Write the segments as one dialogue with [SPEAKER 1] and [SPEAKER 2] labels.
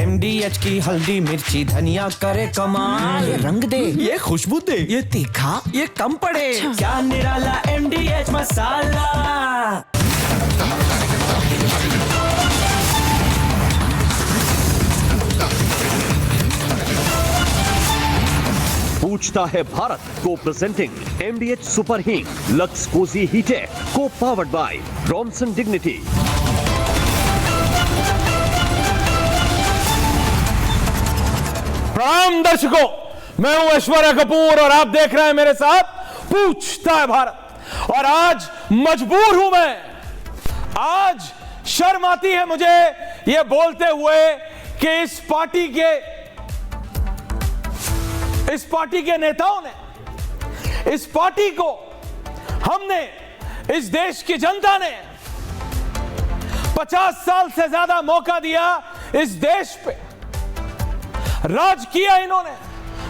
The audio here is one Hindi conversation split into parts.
[SPEAKER 1] MDH की हल्दी मिर्ची धनिया करे कमाल।
[SPEAKER 2] ये रंग दे,
[SPEAKER 1] ये खुशबू दे,
[SPEAKER 2] ये तीखा,
[SPEAKER 1] ये कम पड़े। क्या निराला MDH मसाला।
[SPEAKER 3] पूछता है भारत को प्रेजेंटिंग MDH सुपर हींग लक्स कोजी हीटेक को पावर्ड बाय ब्रॉन्सन डिग्निटी।
[SPEAKER 4] प्रणाम दर्शकों, मैं हूं ऐश्वर्या कपूर और आप देख रहे हैं मेरे साथ पूछता है भारत। और आज मजबूर हूं मैं, आज शर्म आती है मुझे ये बोलते हुए कि इस पार्टी के नेताओं ने, इस पार्टी को हमने, इस देश की जनता ने 50 साल से ज्यादा मौका दिया। इस देश पे राज किया इन्होंने,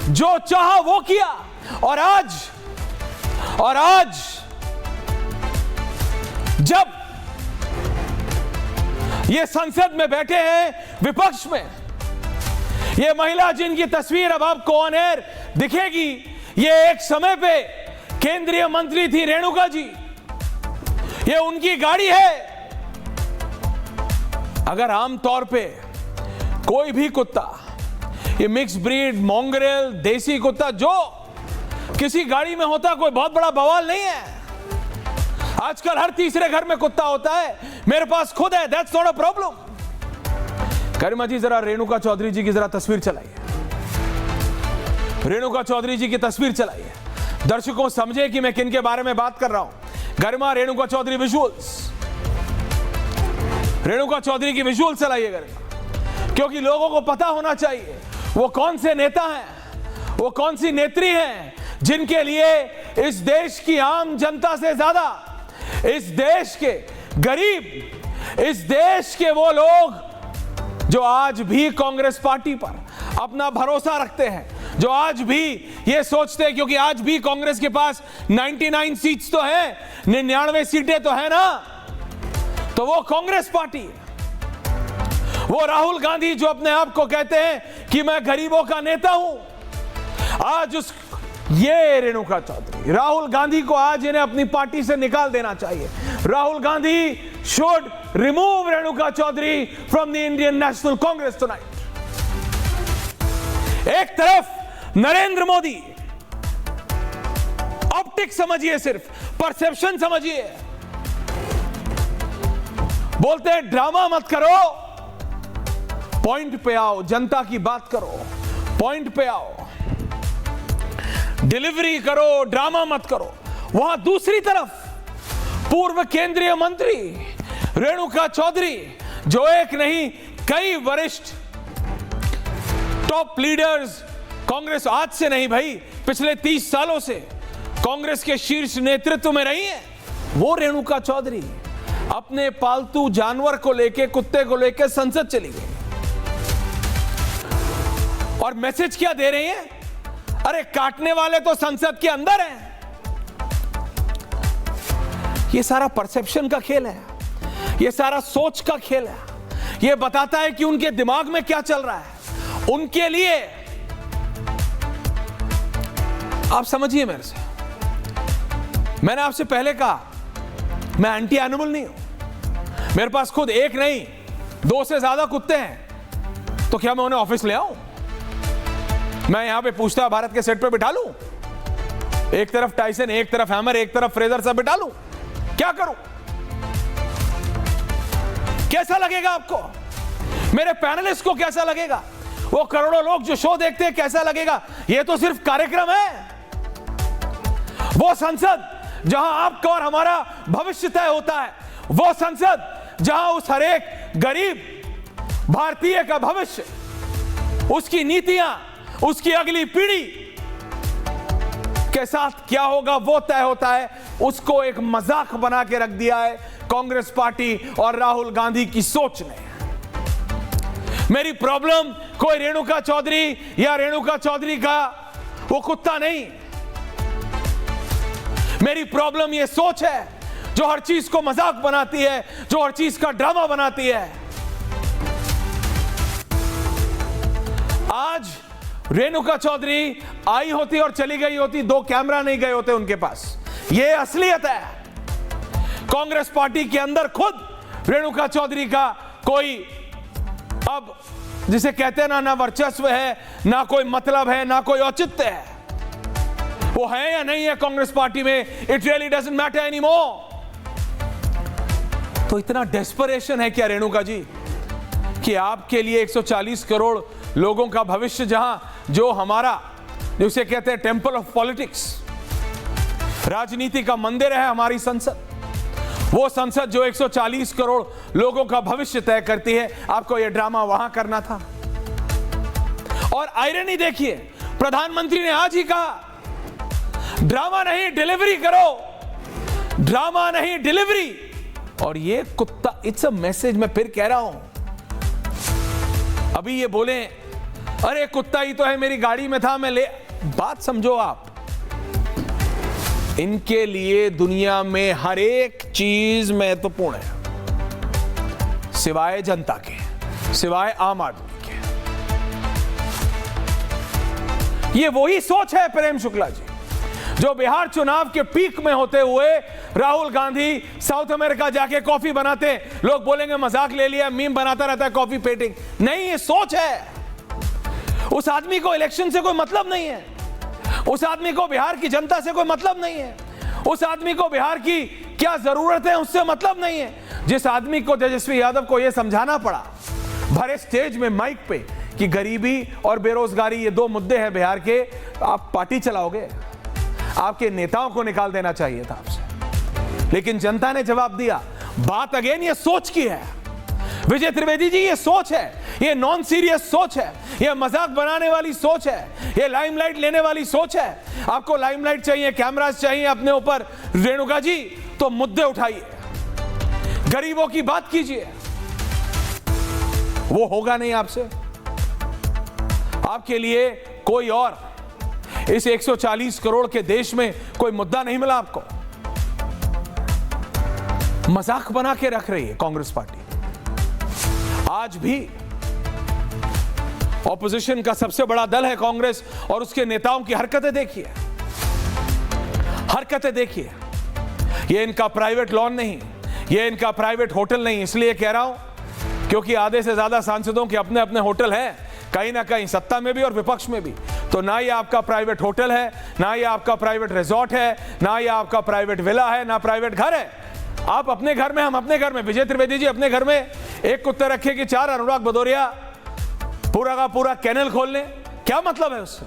[SPEAKER 4] जो चाहा वो किया। और आज जब ये संसद में बैठे हैं विपक्ष में, ये महिला जिनकी तस्वीर अब आपको ऑन एयर दिखेगी, ये एक समय पे केंद्रीय मंत्री थी रेणुका जी, ये उनकी गाड़ी है। अगर आमतौर पे कोई भी कुत्ता, ये मिक्स ब्रीड, मोंगरेल, देसी कुत्ता जो किसी गाड़ी में होता, कोई बहुत बड़ा बवाल नहीं है। आजकल हर तीसरे घर में कुत्ता होता है, मेरे पास खुद है, दैट्स नॉट अ प्रॉब्लम। गरिमा जी जरा रेणुका चौधरी जी की जरा तस्वीर चलाइए, रेणुका चौधरी जी की तस्वीर चलाइए, दर्शकों समझे कि मैं किन के बारे में बात कर रहा हूं। गरिमा, रेणुका चौधरी विजुअल्स, रेणुका चौधरी की विजुअल चलाइए गरिमा, क्योंकि लोगों को पता होना चाहिए वो कौन से नेता हैं, वो कौन सी नेत्री हैं जिनके लिए इस देश की आम जनता से ज्यादा, इस देश के गरीब, इस देश के वो लोग जो आज भी कांग्रेस पार्टी पर अपना भरोसा रखते हैं, जो आज भी ये सोचते हैं, क्योंकि आज भी कांग्रेस के पास 99 सीट्स तो है, 99 सीटें तो है ना, तो वो कांग्रेस पार्टी है। वो राहुल गांधी जो अपने आप को कहते हैं कि मैं गरीबों का नेता हूं, आज ये रेणुका चौधरी, राहुल गांधी को आज इन्हें अपनी पार्टी से निकाल देना चाहिए। Rahul Gandhi should remove Renuka Chaudhary from the Indian National Congress tonight. एक तरफ नरेंद्र मोदी, ऑप्टिक्स समझिए, सिर्फ परसेप्शन समझिए, बोलते हैं ड्रामा मत करो, पॉइंट पे आओ, जनता की बात करो, पॉइंट पे आओ, डिलीवरी करो, ड्रामा मत करो। वहां दूसरी तरफ पूर्व केंद्रीय मंत्री रेणुका चौधरी, जो एक नहीं कई वरिष्ठ टॉप लीडर्स कांग्रेस, आज से नहीं भाई, पिछले 30 सालों से कांग्रेस के शीर्ष नेतृत्व में रही है, वो रेणुका चौधरी अपने पालतू जानवर को लेके, कुत्ते को लेके संसद चली गई। और मैसेज क्या दे रही हैं? अरे काटने वाले तो संसद के अंदर हैं। ये सारा परसेप्शन का खेल है, ये सारा सोच का खेल है। ये बताता है कि उनके दिमाग में क्या चल रहा है। उनके लिए आप समझिए, मेरे से, मैंने आपसे पहले कहा मैं एंटी एनिमल नहीं हूं, मेरे पास खुद एक नहीं 2 से ज्यादा कुत्ते हैं, तो क्या मैं उन्हें ऑफिस ले आऊं? मैं यहां पे पूछता भारत के सेट पे बिठा लूं? एक तरफ टाइसन, एक तरफ हैमर, एक तरफ फ्रेजर सब बिठा लूं? क्या करूं? कैसा लगेगा आपको? मेरे पैनलिस्ट को कैसा लगेगा? वो करोड़ों लोग जो शो देखते हैं कैसा लगेगा? ये तो सिर्फ कार्यक्रम है। वो संसद जहां आपका और हमारा भविष्य तय होता है, वो संसद जहां उस हरेक गरीब भारतीय का भविष्य, उसकी नीतियां, उसकी अगली पीढ़ी के साथ क्या होगा वो तय होता है। उसको एक मजाक बना के रख दिया है कांग्रेस पार्टी और राहुल गांधी की सोच ने। मेरी प्रॉब्लम कोई रेणुका चौधरी या रेणुका चौधरी का वो कुत्ता नहीं, मेरी प्रॉब्लम ये सोच है जो हर चीज को मजाक बनाती है, जो हर चीज का ड्रामा बनाती है। रेणुका चौधरी आई होती और चली गई होती, 2 कैमरा नहीं गए होते उनके पास। यह असलियत है। कांग्रेस पार्टी के अंदर खुद रेणुका चौधरी का कोई, अब जिसे कहते हैं ना वर्चस्व है, ना कोई मतलब है, ना कोई औचित्य है। वो है या नहीं है कांग्रेस पार्टी में, it really doesn't matter anymore. तो इतना डेस्परेशन है क्या रेणुका जी कि आपके लिए 140 करोड़ लोगों का भविष्य, जहां जो हमारा, जिसे कहते हैं टेंपल ऑफ पॉलिटिक्स, राजनीति का मंदिर है हमारी संसद, वो संसद जो 140 करोड़ लोगों का भविष्य तय करती है, आपको यह ड्रामा वहां करना था। और आयरनी देखिए, प्रधानमंत्री ने आज ही कहा ड्रामा नहीं डिलीवरी करो, ड्रामा नहीं डिलीवरी। और ये कुत्ता, इट्स अ मैसेज, मैं फिर कह रहा हूं। अभी ये बोले अरे कुत्ता ही तो है, मेरी गाड़ी में था, मैं ले, बात समझो आप। इनके लिए दुनिया में हर एक चीज महत्वपूर्ण है, सिवाय जनता के, सिवाय आम आदमी के। ये वही सोच है प्रेम शुक्ला जी, जो बिहार चुनाव के पीक में होते हुए राहुल गांधी साउथ अमेरिका जाके कॉफी बनाते हैं, लोग बोलेंगे मजाक ले लिया, मीम बनाता रहता है कॉफी पेटिंग। नहीं, ये सोच है। उस आदमी को इलेक्शन से कोई मतलब नहीं है, उस आदमी को बिहार की जनता से कोई मतलब नहीं है, उस आदमी को बिहार की क्या जरूरत है उससे मतलब नहीं है। जिस आदमी को, तेजस्वी यादव को यह समझाना पड़ा भरे स्टेज में माइक पे कि गरीबी और बेरोजगारी ये 2 मुद्दे हैं बिहार के, आप पार्टी चलाओगे? आपके नेताओं को निकाल देना चाहिए था आपसे। लेकिन जनता ने जवाब दिया। बात अगेन ये सोच की है विजय त्रिवेदी जी, ये सोच है, ये नॉन सीरियस सोच है, ये मजाक बनाने वाली सोच है, ये लाइमलाइट लेने वाली सोच है। आपको लाइमलाइट चाहिए, कैमरास चाहिए अपने ऊपर, रेणुका जी, तो मुद्दे उठाइए, गरीबों की बात कीजिए। वो होगा नहीं आपसे। आपके लिए कोई और इस 140 करोड़ के देश में कोई मुद्दा नहीं मिला आपको। मजाक बना के रख रही है कांग्रेस पार्टी। आज भी ऑपोजिशन का सबसे बड़ा दल है कांग्रेस, और उसके नेताओं की हरकतें देखिए, हरकतें देखिए। ये इनका प्राइवेट लॉन नहीं, ये इनका प्राइवेट होटल नहीं। इसलिए कह रहा हूं क्योंकि आधे से ज्यादा सांसदों के अपने अपने होटल हैं, कहीं ना कहीं सत्ता में भी और विपक्ष में भी। तो ना ये आपका प्राइवेट होटल है, ना ये आपका प्राइवेट रिजॉर्ट है, ना ये आपका प्राइवेट विला है, ना प्राइवेट घर है। आप अपने घर में, हम अपने घर में, विजय त्रिवेदी जी अपने घर में एक कुत्ते रखे कि 4 अनुराग भदौरिया पूरा का पूरा कैनल खोल लें, क्या मतलब है उससे?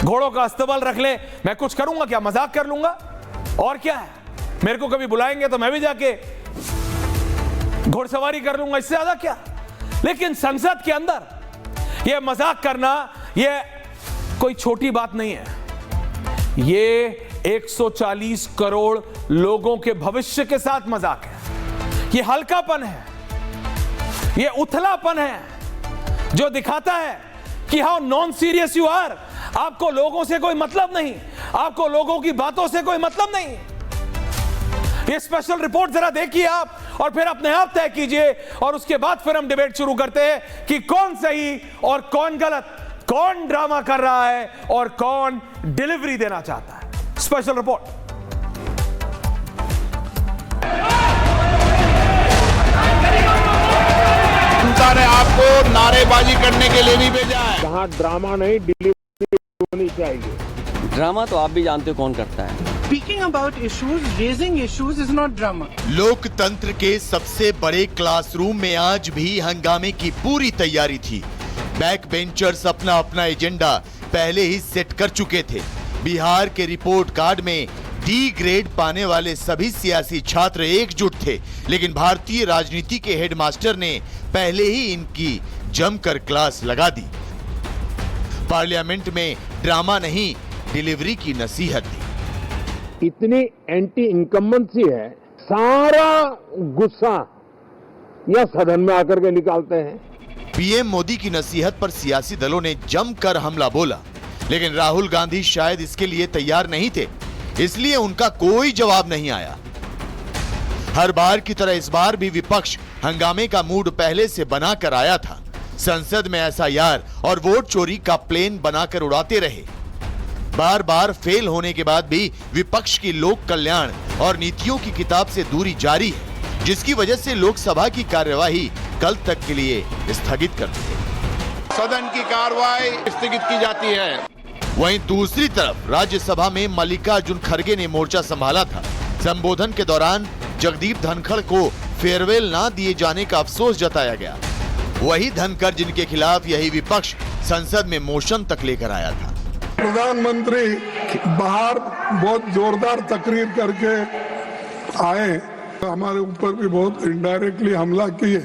[SPEAKER 4] घोड़ों का अस्तबल रख ले, मैं कुछ करूंगा क्या? मजाक कर लूंगा और क्या है? मेरे को कभी बुलाएंगे तो मैं भी जाके घोड़सवारी कर लूंगा, इससे ज्यादा क्या? लेकिन संसद के अंदर यह मजाक करना, यह कोई छोटी बात नहीं है। ये 140 करोड़ लोगों के भविष्य के साथ मजाक है। ये हल्कापन है, ये उथलापन है, जो दिखाता है कि how non serious you are. आपको लोगों से कोई मतलब नहीं, आपको लोगों की बातों से कोई मतलब नहीं। ये स्पेशल रिपोर्ट जरा देखिए आप, और फिर अपने आप तय कीजिए, और उसके बाद फिर हम डिबेट शुरू करते हैं कि कौन सही और कौन गलत, कौन ड्रामा कर रहा है और कौन डिलीवरी देना चाहता है। Special report.
[SPEAKER 2] जनता ने आपको नारेबाजी करने के लिए नहीं भेजा है।
[SPEAKER 5] जहाँ ड्रामा नहीं, डिलीवरी होनी चाहिए।
[SPEAKER 6] ड्रामा तो आप भी जानते हो कौन करता है।
[SPEAKER 7] Speaking about issues, raising issues is not drama.
[SPEAKER 2] लोकतंत्र के सबसे बड़े क्लासरूम में आज भी हंगामे की पूरी तैयारी थी। बैक बेंचर्स अपना अपना एजेंडा पहले ही सेट कर चुके थे। बिहार के रिपोर्ट कार्ड में डी ग्रेड पाने वाले सभी सियासी छात्र एकजुट थे, लेकिन भारतीय राजनीति के हेडमास्टर ने पहले ही इनकी जमकर क्लास लगा दी। पार्लियामेंट में ड्रामा नहीं, डिलीवरी की नसीहत दी।
[SPEAKER 5] इतनी एंटी इनकम्बेंसी है, सारा गुस्सा या सदन में आकर के निकालते हैं।
[SPEAKER 2] पीएम मोदी की नसीहत पर सियासी दलों ने जमकर हमला बोला, लेकिन राहुल गांधी शायद इसके लिए तैयार नहीं थे, इसलिए उनका कोई जवाब नहीं आया। हर बार की तरह इस बार भी विपक्ष हंगामे का मूड पहले से बनाकर आया था। संसद में एसआईआर और वोट चोरी का प्लेन बनाकर उड़ाते रहे। बार बार फेल होने के बाद भी विपक्ष की लोक कल्याण और नीतियों की किताब से दूरी जारी है, जिसकी वजह से लोकसभा की कार्यवाही कल तक के लिए स्थगित कर दी गई।
[SPEAKER 5] सदन की कार्रवाई स्थगित की जाती है।
[SPEAKER 2] वहीं दूसरी तरफ राज्यसभा में मल्लिकार्जुन खड़गे ने मोर्चा संभाला था। संबोधन के दौरान जगदीप धनखड़ को फेयरवेल ना दिए जाने का अफसोस जताया गया। वही धनखड़ जिनके खिलाफ यही विपक्ष संसद में मोशन तक लेकर आया था।
[SPEAKER 8] प्रधानमंत्री बाहर बहुत जोरदार तकरीर करके आए, हमारे ऊपर भी बहुत इनडायरेक्टली हमला किए,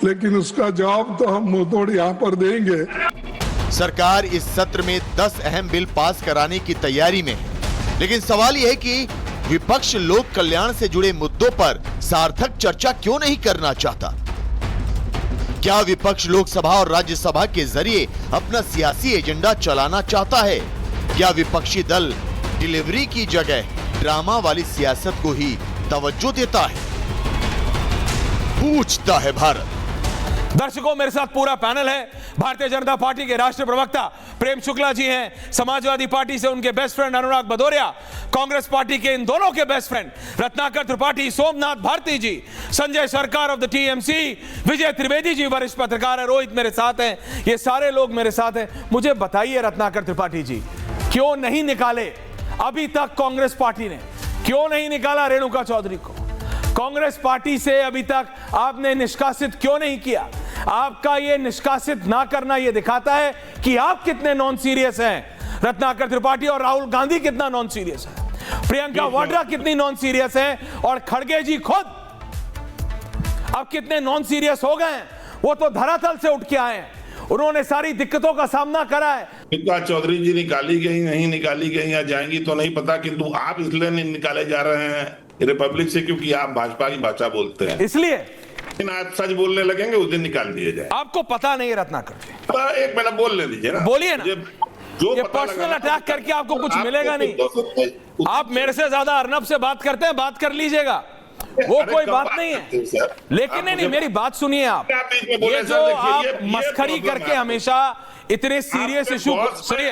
[SPEAKER 8] लेकिन उसका जवाब तो हम मुंहतोड़ यहाँ पर देंगे।
[SPEAKER 2] सरकार इस सत्र में 10 अहम बिल पास कराने की तैयारी में है, लेकिन सवाल यह है कि विपक्ष लोक कल्याण से जुड़े मुद्दों पर सार्थक चर्चा क्यों नहीं करना चाहता? क्या विपक्ष लोकसभा और राज्यसभा के जरिए अपना सियासी एजेंडा चलाना चाहता है? क्या विपक्षी दल डिलीवरी की जगह ड्रामा वाली सियासत को ही तवज्जो देता है? पूछता है भारत।
[SPEAKER 4] दर्शकों, मेरे साथ पूरा पैनल है। भारतीय जनता पार्टी के राष्ट्रीय प्रवक्ता प्रेम शुक्ला जी हैं, समाजवादी पार्टी से उनके बेस्ट फ्रेंड अनुराग भदौरिया, कांग्रेस पार्टी के इन दोनों के बेस्ट फ्रेंड रत्नाकर त्रिपाठी, सोमनाथ भारती जी, संजय सरकार ऑफ द टीएमसी, विजय त्रिवेदी जी वरिष्ठ पत्रकार है, रोहित मेरे साथ हैं। ये सारे लोग मेरे साथ हैं। मुझे बताइए रत्नाकर त्रिपाठी जी, क्यों नहीं निकाले अभी तक कांग्रेस पार्टी ने, क्यों नहीं निकाला रेणुका चौधरी को? कांग्रेस पार्टी से अभी तक आपने निष्कासित क्यों नहीं किया? आपका ये निष्कासित ना करना ये दिखाता है कि आप कितने नॉन सीरियस हैं। रत्नाकर त्रिपाठी और राहुल गांधी कितना नॉन सीरियस है, प्रियंका वाड्रा कितनी नॉन सीरियस है, और खड़गे जी खुद अब कितने नॉन सीरियस हो गए हैं। वो तो धरातल से उठ के आए हैं, उन्होंने सारी दिक्कतों का सामना करा है।
[SPEAKER 9] रेणुका चौधरी जी निकाली गई, नहीं निकाली गई या जाएंगी तो नहीं पता, किंतु आप इसलिए नहीं निकाले जा रहे हैं रिपब्लिक से क्योंकि आप भाजपा की भाषा बोलते हैं,
[SPEAKER 4] इसलिए
[SPEAKER 9] आप सच बोलने लगेंगे उस दिन निकाल दिए जाए।
[SPEAKER 4] आपको पता नहीं है रत्नाकर जी,
[SPEAKER 9] एक मिनट बोलने दीजिए ना,
[SPEAKER 4] बोलिए ना।
[SPEAKER 9] जो
[SPEAKER 4] ये पर्सनल अटैक करके आपको कुछ मिलेगा नहीं। आप मेरे से ज्यादा अर्नब से बात करते हैं, बात कर लीजिएगा, वो कोई बात नहीं है। लेकिन नहीं, मेरी बात सुनिए आप। ये जो आप मस्खरी करके हमेशा इतने सीरियस इशू, सुनिए,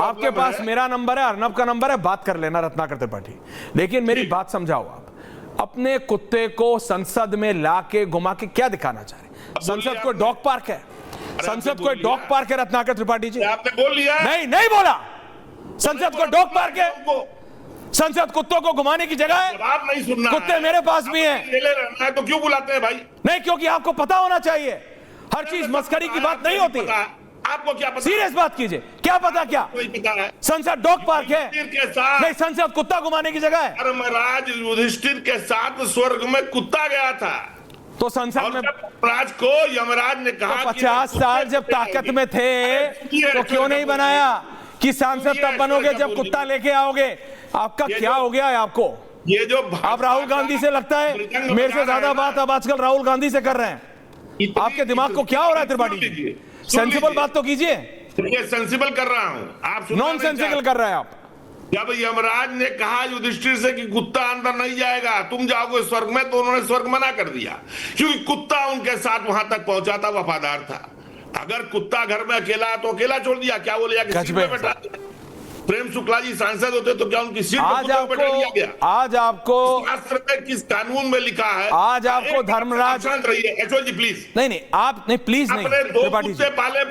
[SPEAKER 4] आपके पास मेरा नंबर है, अर्नब का नंबर है, बात कर लेना रत्नाकर त्रिपाठी, लेकिन मेरी बात समझाओ आप। अपने कुत्ते को संसद में लाके घुमा के क्या दिखाना चाह रहे? संसद कोई डॉग पार्क है? संसद कोई डॉग पार्क है रत्नाकर त्रिपाठी जी? आपने बोल लिया? नहीं बोला। संसद को डॉग पार्क है? संसद कुत्तों को घुमाने की जगह है?
[SPEAKER 9] जवाब नहीं सुनना,
[SPEAKER 4] कुत्ते मेरे पास भी हैं।
[SPEAKER 9] रहना है तो क्यों बुलाते हैं भाई?
[SPEAKER 4] नहीं, क्योंकि आपको पता होना चाहिए, हर चीज मस्करी की बात नहीं होती।
[SPEAKER 9] आपको क्या पता?
[SPEAKER 4] सीरियस बात कीजिए, क्या पता? क्या संसद डॉग पार्क है? नहीं, संसद कुत्ता घुमाने की जगह है।
[SPEAKER 9] धर्मराज युधिष्ठिर के साथ स्वर्ग में कुत्ता गया था,
[SPEAKER 4] तो संसद में
[SPEAKER 9] राज को यमराज ने कहा
[SPEAKER 4] 50 साल जब ताकत में थे तो क्यों नहीं बनाया कि सांसद तब बनोगे जब कुत्ता लेके आओगे? आपका क्या हो गया है आपको?
[SPEAKER 9] ये जो
[SPEAKER 4] आप राहुल गांधी से लगता है मेरे से ज्यादा बात अब आजकल राहुल गांधी से कर रहे हैं। आपके दिमाग को क्या हो रहा है त्रिपाठी जी? सेंसिबल बात तो कीजिए।
[SPEAKER 9] सेंसिबल कर रहा हूं, आप
[SPEAKER 4] नॉन सेंसिबल कर रहे हैं आप।
[SPEAKER 9] जब यमराज ने कहा युधिष्ठिर से कि कुत्ता अंदर नहीं जाएगा, तुम जाओगे स्वर्ग में, तो उन्होंने स्वर्ग मना कर दिया, क्योंकि कुत्ता उनके साथ वहां तक पहुंचा था, वफादार था। अगर कुत्ता घर में अकेला है तो अकेला छोड़ दिया, क्या बोले सीट में बैठा दिया? प्रेम शुक्ला जी सांसद होते तो क्या उनकी सीट पर बैठा दिया गया? आज आपको शास्त्र में किस कानून में लिखा है? आज आपको धर्मराज, शांत रहिए एचओ जी प्लीज। नहीं, आप नहीं, प्लीज नहीं त्रिपाठी जी।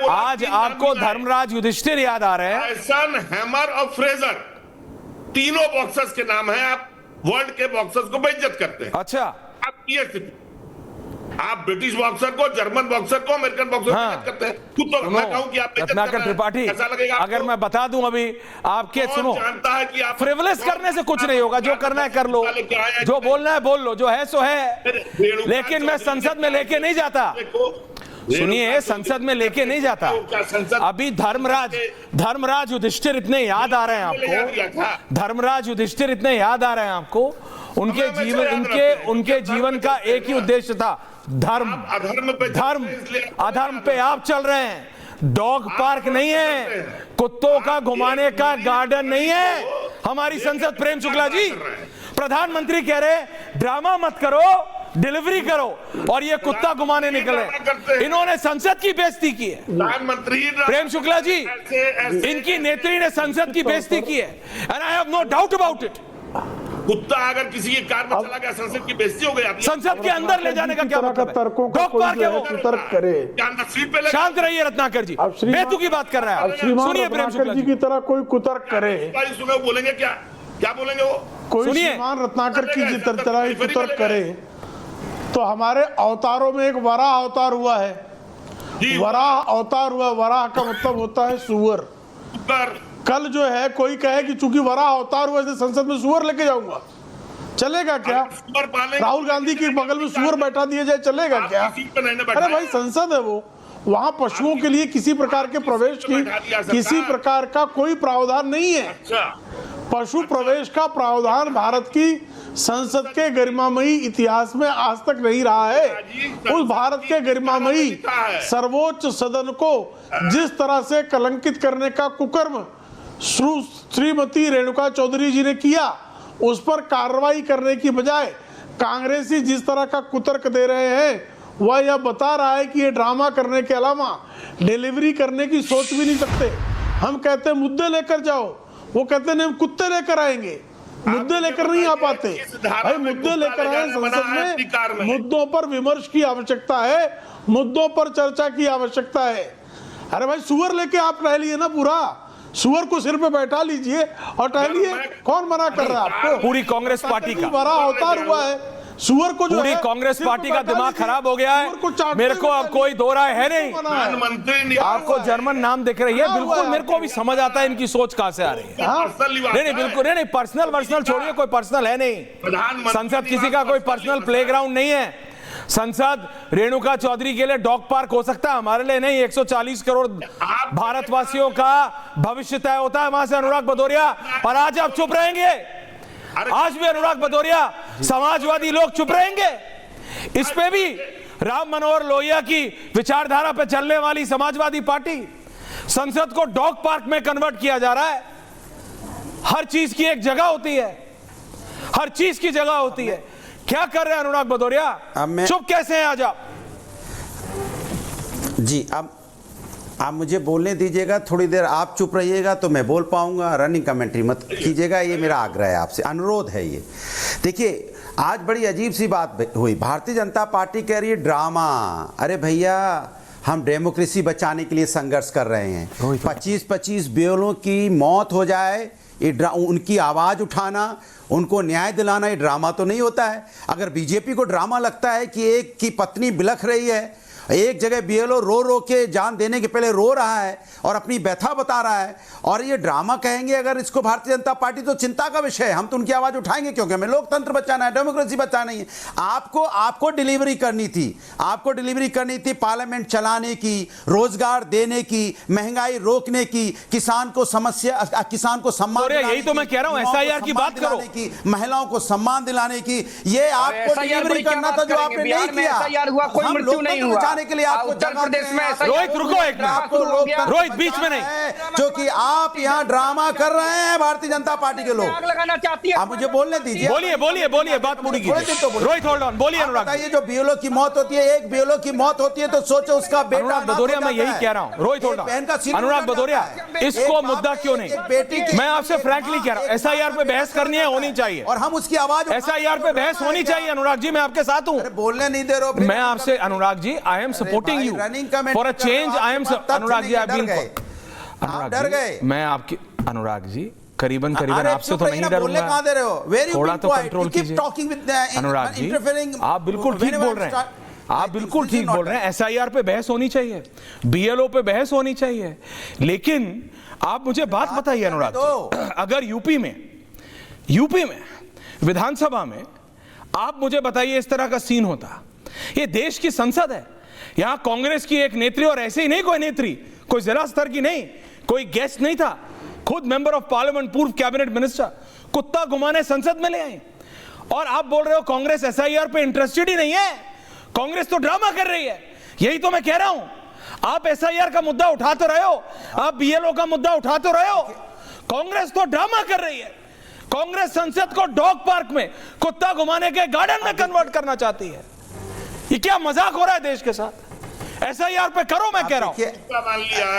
[SPEAKER 9] आज आपको धर्मराज युधिष्ठिर याद आ रहे हैं? एसन, हैमर और फ्रेजर, तीनों बॉक्सर्स के नाम है। आप वर्ल्ड के बॉक्सर्स को बेइज्जत करते हैं। अच्छा, आप ब्रिटिश बॉक्सर को, जर्मन बॉक्सर को, अमेरिकन बॉक्सर को बेइज्जत करते हैं। खुद तो मैं कहूं कि आप रत्नाकर त्रिपाठी, ऐसा लगेगा अगर मैं बता दूं अभी आपके, सुनो, जानता है कि आप फ्रिवलेस करने से कुछ नहीं होगा, जो करना है कर लो, जो बोलना है बोल लो, जो है सो है, लेकिन मैं संसद में लेके नहीं जाता। सुनिए, संसद में लेके नहीं जाता। अभी धर्मराज युधिष्ठिर इतने याद आ रहे हैं आपको? धर्मराज युधिष्ठिर इतने याद आ रहे हैं आपको? उनके जीवन का एक ही उद्देश्य था, धर्म। अधर्म पे आप चल रहे हैं। डॉग पार्क नहीं है, कुत्तों का घुमाने का गार्डन नहीं है हमारी संसद। प्रेम शुक्ला जी, प्रधानमंत्री कह रहे ड्रामा मत करो,
[SPEAKER 4] डिलीवरी करो और ये कुत्ता घुमाने निकले। इन्होंने संसद की बेइज्जती की है।
[SPEAKER 9] प्रधानमंत्री
[SPEAKER 4] प्रेम शुक्ला जी, इनकी नेत्री ने संसद की बेइज्जती की है, and I have no doubt about it.
[SPEAKER 9] कुत्ता अगर किसी के कार में चला गया, संसद की बेइज्जती हो गई।
[SPEAKER 4] संसद के अंदर ले जाने का क्या मतलब है?
[SPEAKER 5] तर्कों का कोई जो है कुतर्क करे।
[SPEAKER 4] शांत रहिए रत्नाकर जी, बेतुकी बात कर रहा है। सुनिए प्रेम शुक्ला
[SPEAKER 5] जी की तरह कोई कुतर्क करे,
[SPEAKER 9] सुनो बोलेंगे क्या क्या बोलेंगे वो?
[SPEAKER 5] कोई श्रीमान रत्नाकर की जी तरह ही कुतर्क करे तो हमारे अवतारों में एक वराह अवतार हुआ है। वराह अवतार हुआ, वराह का मतलब होता है सुअर। कल जो है कोई कहे कि चूंकि वराह अवतार हुआ इसलिए संसद में सुअर लेके जाऊंगा, चलेगा क्या? राहुल गांधी के बगल में सुअर बैठा दिया जाए, चलेगा क्या? अरे भाई संसद है वो, वहां पशुओं के लिए किसी प्रकार के प्रवेश की किसी प्रकार का कोई प्रावधान नहीं है। पशु प्रवेश का प्रावधान भारत की संसद के गरिमामयी इतिहास में आज तक नहीं रहा है। उस भारत के गरिमामयी सर्वोच्च सदन को जिस तरह से कलंकित करने का कुकर्म श्रीमती रेणुका चौधरी जी ने किया, उस पर कार्रवाई करने की बजाय कांग्रेसी जिस तरह का कुतर्क दे रहे हैं वह यह बता रहा है कि ये ड्रामा करने के अलावा डिलीवरी करने की सोच भी नहीं सकते। हम कहते हैं मुद्दे लेकर जाओ, वो कहते हैं हम कुत्ते लेकर आएंगे। मुद्दे लेकर नहीं आ पाते भाई, मुद्दे लेकर आए। संसद में मुद्दों पर विमर्श की आवश्यकता है, मुद्दों पर चर्चा की आवश्यकता है। अरे भाई सुअर लेके आप टहलिए ना, पूरा सुअर को सिर पे बैठा लीजिए और टहलिए, कौन मना कर रहा है आपको?
[SPEAKER 4] पूरी कांग्रेस पार्टी का
[SPEAKER 5] बड़ा अवतार हुआ है सुअर को, जो
[SPEAKER 4] पूरी कांग्रेस पार्टी का दिमाग खराब हो गया है। मेरे को अब कोई दो राय है नहीं।
[SPEAKER 9] प्रधानमंत्री
[SPEAKER 4] आपको जर्मन नाम दिख रही है, बिल्कुल मेरे को भी समझ आता है इनकी सोच कहां से आ रही है। नहीं बिल्कुल नहीं, पर्सनल छोड़िए, कोई पर्सनल है नहीं। संसद किसी का कोई पर्सनल प्लेग्राउंड नहीं है। संसद रेणुका चौधरी के लिए डॉग पार्क हो सकता है, हमारे लिए नहीं। 140 करोड़ भारतवासियों का भविष्य तय होता है वहां से। अनुराग भदौरिया, और आज आप चुप रहेंगे? आज भी अनुराग भदौरिया, समाजवादी लोग चुप रहेंगे? इस पे भी राम मनोहर लोहिया की विचारधारा पे चलने वाली समाजवादी पार्टी, संसद को डॉग पार्क में कन्वर्ट किया जा रहा है। हर चीज की एक जगह होती है, हर चीज की जगह होती है। क्या कर रहे हैं अनुराग भदौरिया? चुप कैसे हैं आज आप?
[SPEAKER 10] जी आप मुझे बोलने दीजिएगा, थोड़ी देर आप चुप रहिएगा तो मैं बोल पाऊंगा। रनिंग कमेंट्री मत कीजिएगा, ये मेरा आग्रह है आपसे, अनुरोध है ये। देखिए आज बड़ी अजीब सी बात हुई, भारतीय जनता पार्टी कह रही है ड्रामा। अरे भैया, हम डेमोक्रेसी बचाने के लिए संघर्ष कर रहे हैं। 25-25 बेलों की मौत हो जाए, उनकी आवाज़ उठाना, उनको न्याय दिलाना, ये ड्रामा तो नहीं होता है। अगर बीजेपी को ड्रामा लगता है कि एक की पत्नी बिलख रही है, एक जगह बीएलओ रो रो के जान देने के पहले रो रहा है और अपनी व्यथा बता रहा है, और ये ड्रामा कहेंगे अगर इसको भारतीय जनता पार्टी, तो चिंता का विषय है। हम तो उनकी आवाज़ उठाएंगे क्योंकि हमें लोकतंत्र बचाना है, डेमोक्रेसी बचाना है। आपको डिलीवरी करनी थी, आपको डिलीवरी करनी थी पार्लियामेंट चलाने की, रोजगार देने की, महंगाई रोकने की, किसान को किसान को सम्मान,
[SPEAKER 4] यही तो मैं कह रहा हूं, एसआईआर की बात करो,
[SPEAKER 10] महिलाओं को सम्मान दिलाने की, ये आपको डिलीवरी करना था जो आपने नहीं किया। हम लोकतंत्र बचाने के लिए आपको
[SPEAKER 7] प्रदेश में
[SPEAKER 4] रोहित रुको एक मिनट, रोहित बीच में नहीं,
[SPEAKER 10] क्योंकि आप यहाँ ड्रामा कर रहे हैं भारतीय जनता पार्टी के लोग।
[SPEAKER 7] लगाना चाहती है,
[SPEAKER 10] आप मुझे बोलने दीजिए।
[SPEAKER 4] बोलिए बात पूरी कीजिए। रोहित होल्ड ऑन, बोलिए अनुराग।
[SPEAKER 10] ये जो बीएलओ की मौत होती है, एक बीएलओ की मौत होती है तो सोचो उसका बेटा।
[SPEAKER 4] अनुराग भदौरिया, मैं यही कह रहा हूँ। रोहित होल्ड ऑन, अनुराग भदौरिया, इसको मुद्दा क्यों नहीं? मैं आपसे फ्रैंकली कह रहा हूँ, एसआईआर पे बहस करनी है, होनी चाहिए,
[SPEAKER 10] और हम उसकी आवाज,
[SPEAKER 4] एसआईआर पे बहस होनी चाहिए। अनुराग जी, मैं आपके साथ हूँ।
[SPEAKER 10] बोलने नहीं दे रहे।
[SPEAKER 4] मैं आपसे, Anurag ji, I am supporting you for a change. I am Anurag ji,
[SPEAKER 10] डर गए।
[SPEAKER 4] मैं आपकी, अनुराग जी, करीबन आपसे तो नहीं डरूंगा, थोड़ा तो कंट्रोल कीजिए। अनुराग जी, आप बिल्कुल ठीक बोल रहे हैं, आप बिल्कुल ठीक बोल रहे हैं। एसआईआर पे बहस होनी चाहिए, बीएलओ पे बहस होनी चाहिए, लेकिन आप मुझे बात बताइए अनुराग जी, अगर यूपी में विधानसभा में आप मुझे बताइए इस तरह का सीन होता, ये देश की संसद है, यहां कांग्रेस की एक नेत्री, और ऐसे ही नहीं कोई नेत्री, कोई जिला स्तर की नहीं, कोई गेस्ट नहीं था, खुद मेंबर ऑफ पार्लियामेंट, पूर्व कैबिनेट मिनिस्टर, कुत्ता घुमाने संसद में ले आए, और आप बोल रहे हो कांग्रेस एसआईआर पे इंटरेस्टेड ही नहीं है, कांग्रेस तो ड्रामा कर रही है। यही तो मैं कह रहा हूं, आप एसआईआर का मुद्दा उठा तो रहे हो, आप बीएलओ का मुद्दा उठा तो रहे हो, कांग्रेस तो ड्रामा कर रही है। कांग्रेस संसद को डॉग पार्क में, कुत्ता घुमाने के गार्डन में कन्वर्ट करना चाहती है। ये क्या मजाक हो रहा है देश के साथ? एसआईआर पे करो, मैं कह रहा हूं।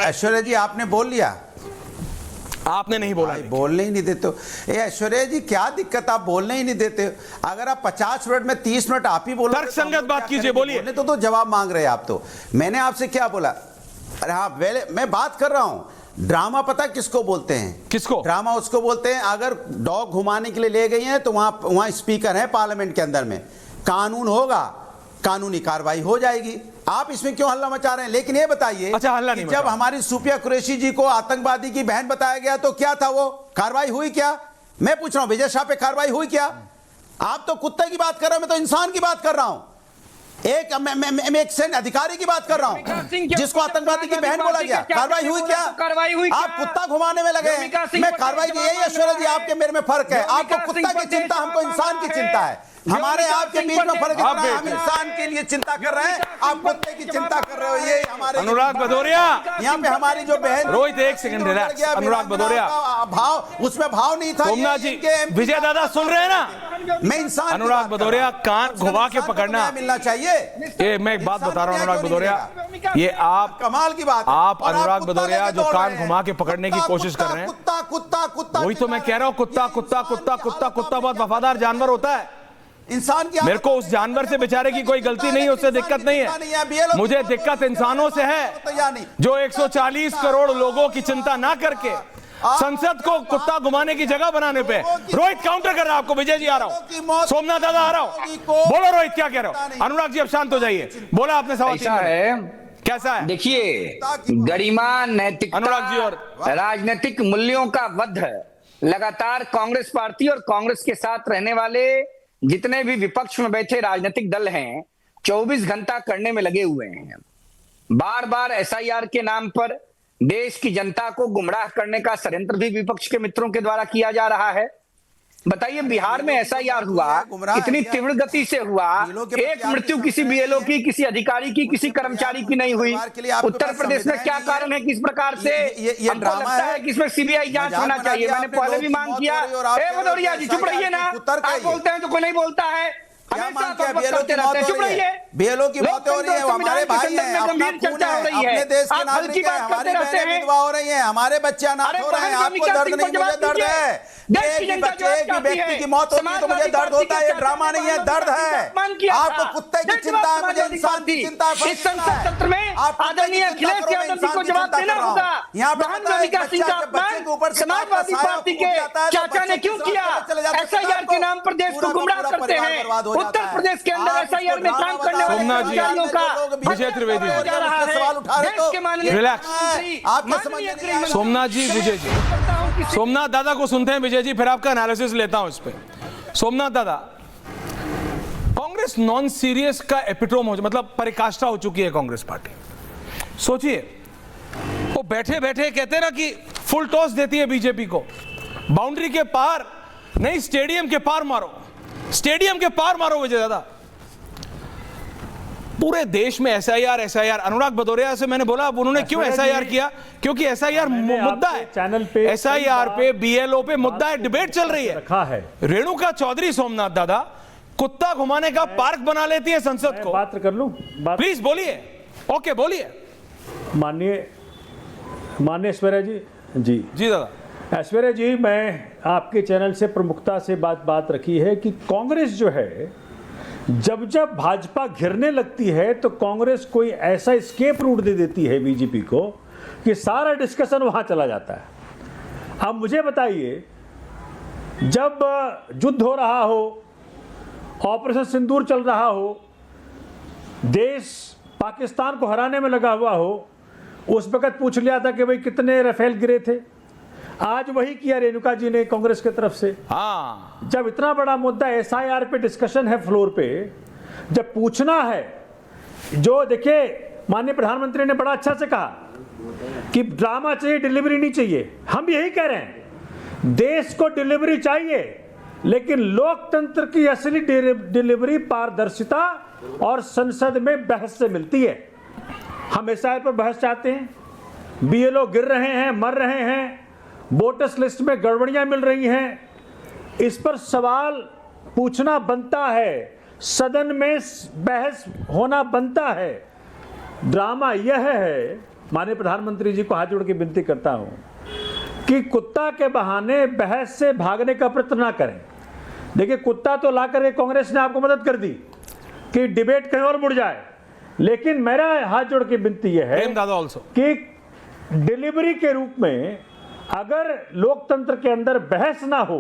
[SPEAKER 10] ऐश्वर्या जी आपने बोल लिया,
[SPEAKER 4] आपने नहीं बोला।
[SPEAKER 10] बोलने ही नहीं देते हो। ऐश्वर्या जी क्या दिक्कत, आप बोलने ही नहीं देते हो। अगर आप 50 मिनट में 30 मिनट आप ही बोलो,
[SPEAKER 4] तर्क संगत बात कीजिए, बोलिए।
[SPEAKER 10] तो जवाब मांग रहे हैं आप। तो मैंने आपसे क्या बोला? अरे हाँ, मैं बात कर रहा हूं। ड्रामा पता किसको बोलते हैं?
[SPEAKER 4] किसको?
[SPEAKER 10] ड्रामा उसको बोलते हैं अगर डॉग घुमाने के लिए ले गई हैं तो वहां स्पीकर है पार्लियामेंट के अंदर में, कानून होगा, कानूनी कार्रवाई हो जाएगी। आप इसमें क्यों हल्ला मचा रहे हैं? लेकिन ये बताइए,
[SPEAKER 4] अच्छा, हल्ला नहीं
[SPEAKER 10] जब हमारी सुफिया कुरैशी जी को आतंकवादी की बहन बताया गया तो क्या था, वो कार्रवाई हुई क्या? मैं पूछ रहा हूं, विजय शाह पे कार्रवाई हुई क्या? आप तो कुत्ते की बात कर रहे हो, मैं तो इंसान की बात कर रहा हूं। एक सैन्य अधिकारी की बात कर रहा हूं जिसको आतंकवादी की बहन बोला गया। कार्रवाई हुई क्या?
[SPEAKER 7] कार्रवाई हुई।
[SPEAKER 10] आप कुत्ता घुमाने में लगे हैं। मैं कार्रवाई की, यही ऐश्वर्या जी आपके मेरे में फर्क है। आपको कुत्ता की चिंता, हमको इंसान की चिंता है। हमारे आपके बीच में फर्क है, हम इंसान के लिए चिंता कर रहे हैं, आप कुत्ते की चिंता कर रहे हो। ये हमारे
[SPEAKER 4] अनुराग भदौरिया,
[SPEAKER 10] यहाँ पे हमारी जो बहन
[SPEAKER 4] रोहित एक सेकंड रिलैक्स। अनुराग भदौरिया,
[SPEAKER 10] भाव, उसमें भाव नहीं था।
[SPEAKER 4] सोमनाथ जी, विजय दादा सुन रहे हैं ना?
[SPEAKER 10] मैं इंसान,
[SPEAKER 4] अनुराग भदौरिया, कान घुमा के पकड़ना
[SPEAKER 10] मिलना चाहिए।
[SPEAKER 4] ये मैं एक बात बता रहा हूं अनुराग भदौरिया, ये आप
[SPEAKER 10] कमाल की बात,
[SPEAKER 4] आप अनुराग भदौरिया जो कान घुमा के पकड़ने की कोशिश कर रहे हैं,
[SPEAKER 10] कुत्ता कुत्ता कुत्ता,
[SPEAKER 4] वही तो मैं कह रहा हूं। कुत्ता कुत्ता कुत्ता कुत्ता कुत्ता बहुत वफादार जानवर होता है।
[SPEAKER 10] इंसान की,
[SPEAKER 4] मेरे को उस जानवर से बेचारे की कोई गलती नहीं है, उससे दिक्कत नहीं है। मुझे दिक्कत इंसानों से है जो 140 करोड़ लोगों की चिंता ना करके संसद को कुत्ता घुमाने की जगह बनाने पे। रोहित काउंटर कर रहा है आपको। विजय जी आ रहा हूं, सोमनाथ दादा आ रहा हूं। बोलो रोहित, क्या कह रहे हो? अनुराग जी अब शांत हो जाइए। बोला आपने सवाल।
[SPEAKER 11] ऐसा है,
[SPEAKER 4] कैसा है?
[SPEAKER 11] देखिए, गरिमा, नैतिकता,
[SPEAKER 4] अनुराग जी और
[SPEAKER 11] राजनीतिक मूल्यों का वध लगातार कांग्रेस पार्टी और कांग्रेस के साथ रहने वाले जितने भी विपक्ष में बैठे राजनीतिक दल हैं 24 घंटा करने में लगे हुए हैं। बार बार एसआईआर के नाम पर देश की जनता को गुमराह करने का षड्यंत्र भी विपक्ष के मित्रों के द्वारा किया जा रहा है। बताइए, बिहार में एसआईआर हुआ, इतनी तीव्र गति से हुआ, एक मृत्यु किसी बीएलओ की, किसी अधिकारी की, किसी कर्मचारी की नहीं हुई। उत्तर प्रदेश में क्या कारण है कि इस प्रकार से हमको लगता है कि इसमें सीबीआई जांच होना चाहिए। मैंने पहले भी मांग किया। भदौरिया जी चुप रहिए ना, आप बोलते हैं तो कोई नहीं बोलता है।
[SPEAKER 10] क्या मांग किया? बीएलओ की मौत हो रही है, बीएलओ की मौत हो रही है, हमारे भाई हैं, अपना खून है, अपने देश के नागरिक हैं, हमारी बहनें विधवा हो रही हैं, हमारे बच्चे अनाथ हो रहे हैं। आपको दर्द नहीं, मुझे दर्द है। एक भी बच्चे, एक भी व्यक्ति की मौत होती है तो मुझे दर्द होता है। ये ड्रामा नहीं है, दर्द है। आपको कुत्ते की चिंता है, मुझे इंसान की चिंता है।
[SPEAKER 11] इस संसद सत्र में आदरणीय अखिलेश यादव जी को जवाब देना होगा।
[SPEAKER 10] यहाँ पे
[SPEAKER 11] बच्चे के ऊपर समाजवादी पार्टी के चाचा ने क्यों किया? एसआईआर के नाम पर देश को गुमराह करते हैं। उत्तर प्रदेश के अंदर एसआईआर में काम करने वाले कर्मचारियों का
[SPEAKER 4] विजय त्रिवेदी
[SPEAKER 10] सवाल उठा रहे तो
[SPEAKER 4] रिलैक्स।
[SPEAKER 10] आपको समझ में नहीं आया।
[SPEAKER 4] सोमनाथ जी, विजय जी, सोमनाथ दादा को सुनते हैं विजय जी, फिर आपका एनालिसिस लेता हूं इस पे। सोमनाथ दादा, कांग्रेस नॉन सीरियस का एपिटोम हो, मतलब पराकाष्ठा हो चुकी है कांग्रेस पार्टी। सोचिए, वो बैठे बैठे कहते हैं ना कि फुल टॉस देती है बीजेपी को, बाउंड्री के पार नहीं, स्टेडियम के पार मारो, स्टेडियम के पार मारो। विजय दादा, पूरे देश में एसआईआर एसआईआर। अनुराग भदौरिया से मैंने बोला, अब उन्होंने क्यों एसआईआर किया? क्योंकि एसआईआर मुद्दा है,
[SPEAKER 12] चैनल पे
[SPEAKER 4] एसआईआर पे, बीएलओ पे मुद्दा है, डिबेट चल रही है। रेणुका चौधरी, सोमनाथ दादा, कुत्ता घुमाने का पार्क बना लेती है संसद को।
[SPEAKER 12] बात कर लूं?
[SPEAKER 4] प्लीज बोलिए। ओके, बोलिए।
[SPEAKER 12] माननीय ऐश्वर्या जी। जी
[SPEAKER 4] जी दादा।
[SPEAKER 12] ऐश्वर्या जी, मैं आपके चैनल से प्रमुखता से बात रखी है कि कांग्रेस जो है, जब जब भाजपा घिरने लगती है तो कांग्रेस कोई ऐसा एस्केप रूट दे देती है बीजेपी को कि सारा डिस्कशन वहां चला जाता है। अब मुझे बताइए, जब युद्ध हो रहा हो, ऑपरेशन सिंदूर चल रहा हो, देश पाकिस्तान को हराने में लगा हुआ हो, उस वक्त पूछ लिया था कि भाई कितने राफेल गिरे थे। आज वही किया रेणुका जी ने कांग्रेस की तरफ से।
[SPEAKER 4] हाँ,
[SPEAKER 12] जब इतना बड़ा मुद्दा एसआईआर पे डिस्कशन है फ्लोर पे, जब पूछना है, जो देखिए माननीय प्रधानमंत्री ने बड़ा अच्छा से कहा कि ड्रामा चाहिए, डिलीवरी नहीं चाहिए। हम यही कह रहे हैं, देश को डिलीवरी चाहिए, लेकिन लोकतंत्र की असली डिलीवरी पारदर्शिता और संसद में बहस से मिलती है। हम एसआईआर पर बहस चाहते हैं। बीएलओ गिर रहे हैं, मर रहे हैं, वोटर्स लिस्ट में गड़बड़ियां मिल रही हैं, इस पर सवाल पूछना बनता है, सदन में बहस होना बनता है। ड्रामा यह है, माननीय प्रधानमंत्री जी को हाथ जोड़ के विनती करता हूं कि कुत्ता के बहाने बहस से भागने का प्रयत्न ना करें। देखिए, कुत्ता तो ला करके कांग्रेस ने आपको मदद कर दी कि डिबेट कहीं और मुड़ जाए, लेकिन मेरा हाथ जोड़ के विनती यह है कि डिलीवरी के रूप में अगर लोकतंत्र के अंदर बहस ना हो,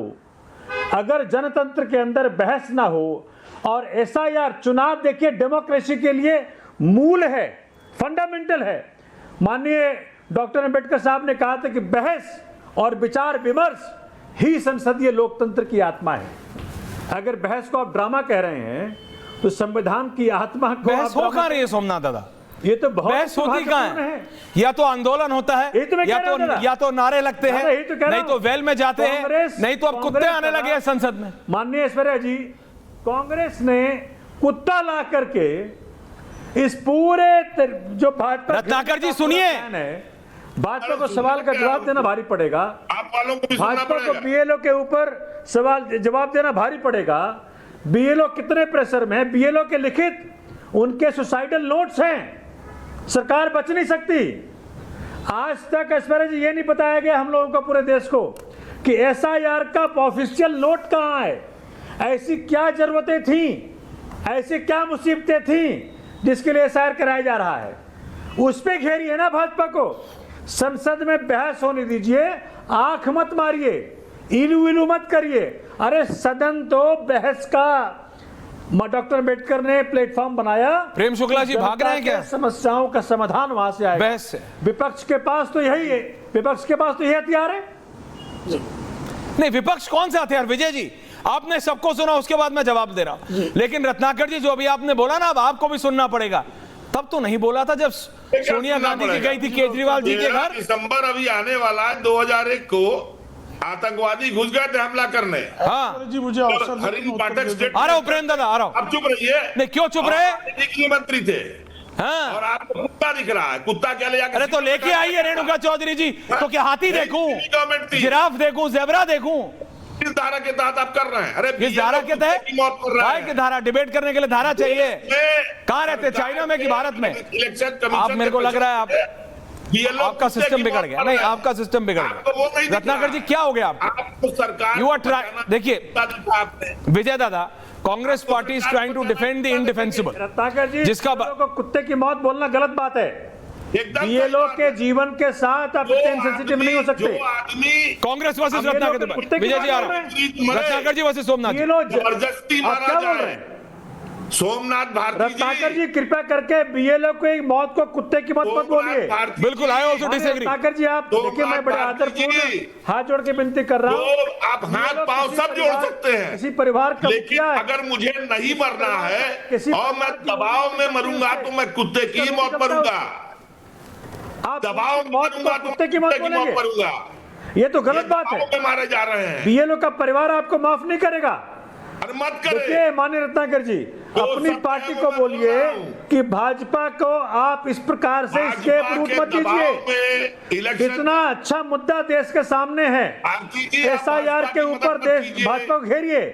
[SPEAKER 12] अगर जनतंत्र के अंदर बहस ना हो, और एसआईआर चुनाव देखिए डेमोक्रेसी के लिए मूल है, फंडामेंटल है। माननीय डॉक्टर अंबेडकर साहब ने कहा था कि बहस और विचार विमर्श ही संसदीय लोकतंत्र की आत्मा है। अगर बहस को आप ड्रामा कह रहे हैं तो संविधान की आत्मा को
[SPEAKER 4] बहस हो कहां रही है सोमनाथ दादा?
[SPEAKER 12] ये तो बहुत
[SPEAKER 4] बहस होती कहां है? या तो आंदोलन होता है, या तो नारे लगते हैं, नहीं तो वेल में जाते हैं, नहीं तो अब कुत्ते आने लगे हैं संसद में।
[SPEAKER 12] माननीय ऐश्वर्या जी, कांग्रेस ने कुत्ता ला करके इस पूरे जो भाजपा,
[SPEAKER 4] रत्नाकर जी सुनिए,
[SPEAKER 12] भाजपा को सवाल का जवाब देना भारी पड़ेगा,
[SPEAKER 9] आप वालों को भी
[SPEAKER 12] भाजपा को बीएलओ के ऊपर सवाल जवाब देना भारी पड़ेगा। बीएलओ कितने प्रेशर में है, बीएलओ के लिखित उनके सुसाइडल नोट्स हैं, सरकार बच नहीं सकती। आज तक ऐश्वर्या जी ये नहीं बताया गया हम लोगों को, पूरे देश को, कि एसआईआर का ऑफिशियल नोट कहां है। ऐसी क्या जरूरतें थी, ऐसी क्या मुसीबतें थी जिसके लिए एसआईआर कराया जा रहा है? उस पे घेरिए ना भाजपा को। संसद में बहस होने दीजिए, आंख मत मारिए, इलू इलू मत करिए। अरे सदन तो बहस का, डॉक्टर अंबेडकर ने प्लेटफॉर्म बनाया।
[SPEAKER 4] प्रेम शुक्ला जी भाग रहे हैं क्या?
[SPEAKER 12] समस्याओं का समाधान वहां से आएगा,
[SPEAKER 4] बहस से।
[SPEAKER 12] विपक्ष के पास तो यही है, विपक्ष के पास तो यही हथियार है।
[SPEAKER 4] नहीं, विपक्ष कौन सा हथियार? विजय जी, आपने सबको सुना, उसके बाद मैं जवाब दे रहा हूं। लेकिन रत्नाकर जी, जो अभी आपने बोला ना, अब आपको भी सुनना पड़ेगा। तब तो नहीं बोला था जब सोनिया गांधी जी गई थी केजरीवाल जी के घर।
[SPEAKER 9] दिसंबर अभी आने वाला है 2001 को आतंकवादी घुस गए थे हमला करने।
[SPEAKER 4] हाँ
[SPEAKER 5] जी, मुझे अवसर
[SPEAKER 9] हरिन पाठक स्टेट।
[SPEAKER 4] आ रहा हूं प्रेम दादा, आ रहा हूं।
[SPEAKER 9] अब चुप रहिए।
[SPEAKER 4] नहीं, क्यों चुप रहे?
[SPEAKER 9] गृह मंत्री थे।
[SPEAKER 4] हाँ।
[SPEAKER 9] और आपको कुत्ता दिख रहा है, कुत्ता क्या ले जाकर?
[SPEAKER 4] अरे तो लेके आइए रेणुका चौधरी जी। तो क्या हाथी देखूं, जिराफ देखूं, जेबरा देखूं?
[SPEAKER 9] किस धारा के तहत आप कर रहे हैं? अरे
[SPEAKER 4] किस धारा के तहत? काय की धारा? डिबेट करने के लिए धारा चाहिए? कहाँ रहते, चाइना में कि भारत में? आप, मेरे को लग रहा है आपका सिस्टम बिगड़ गया। नहीं, आपका सिस्टम बिगड़ गया। रत्नाकर जी, क्या हो गया आपको?
[SPEAKER 9] सरकार
[SPEAKER 4] यू आर ट्राइंग, देखिए Vijay Dada, Congress party is trying to defend the indefensible.
[SPEAKER 12] Ratnakar ji,
[SPEAKER 4] जिसका
[SPEAKER 12] कुत्ते की मौत बोलना गलत बात है। ये लोग के जीवन के साथ आप इतने सेंसिटिव नहीं हो सकते।
[SPEAKER 4] कांग्रेस वर्सेस रत्नाकर, विजय जी आ रहा हूं। रत्नाकर जी वर्सेस सोमनाथ जी।
[SPEAKER 9] जबरदस्ती मारा जाए। सोमनाथ भारती
[SPEAKER 12] रत्नाकर जी, कृपया करके बीएलओ की मौत को कुत्ते की मौत मत बोलिए।
[SPEAKER 4] बिल्कुल, आई आल्सो डिसएग्री।
[SPEAKER 12] रत्नाकर जी, आप देखिए, मैं बड़े आदरपूर्ण हाथ जोड़ के विनती कर रहा हूँ।
[SPEAKER 9] आप हाथ पांव सब जोड़ सकते हैं,
[SPEAKER 12] किसी परिवार का,
[SPEAKER 9] लेकिन अगर मुझे नहीं मरना है और मैं दबाव में मरूंगा तो मैं कुत्ते की मौत मरूंगा। दबाव में मरूंगा तो कुत्ते की मौत मरूंगा।
[SPEAKER 12] ये तो गलत बात है।
[SPEAKER 9] मारे जा रहे हैं।
[SPEAKER 12] बीएलओ का परिवार आपको माफ नहीं करेगा।
[SPEAKER 9] अरे मत करें।
[SPEAKER 12] देखिए माननीय रत्नाकर जी, अपनी पार्टी को बोलिए कि भाजपा को आप इस प्रकार से स्केप रूट मत दीजिए। इतना अच्छा मुद्दा देश के सामने है, एसआईआर के ऊपर देश भाजपा को घेरिए।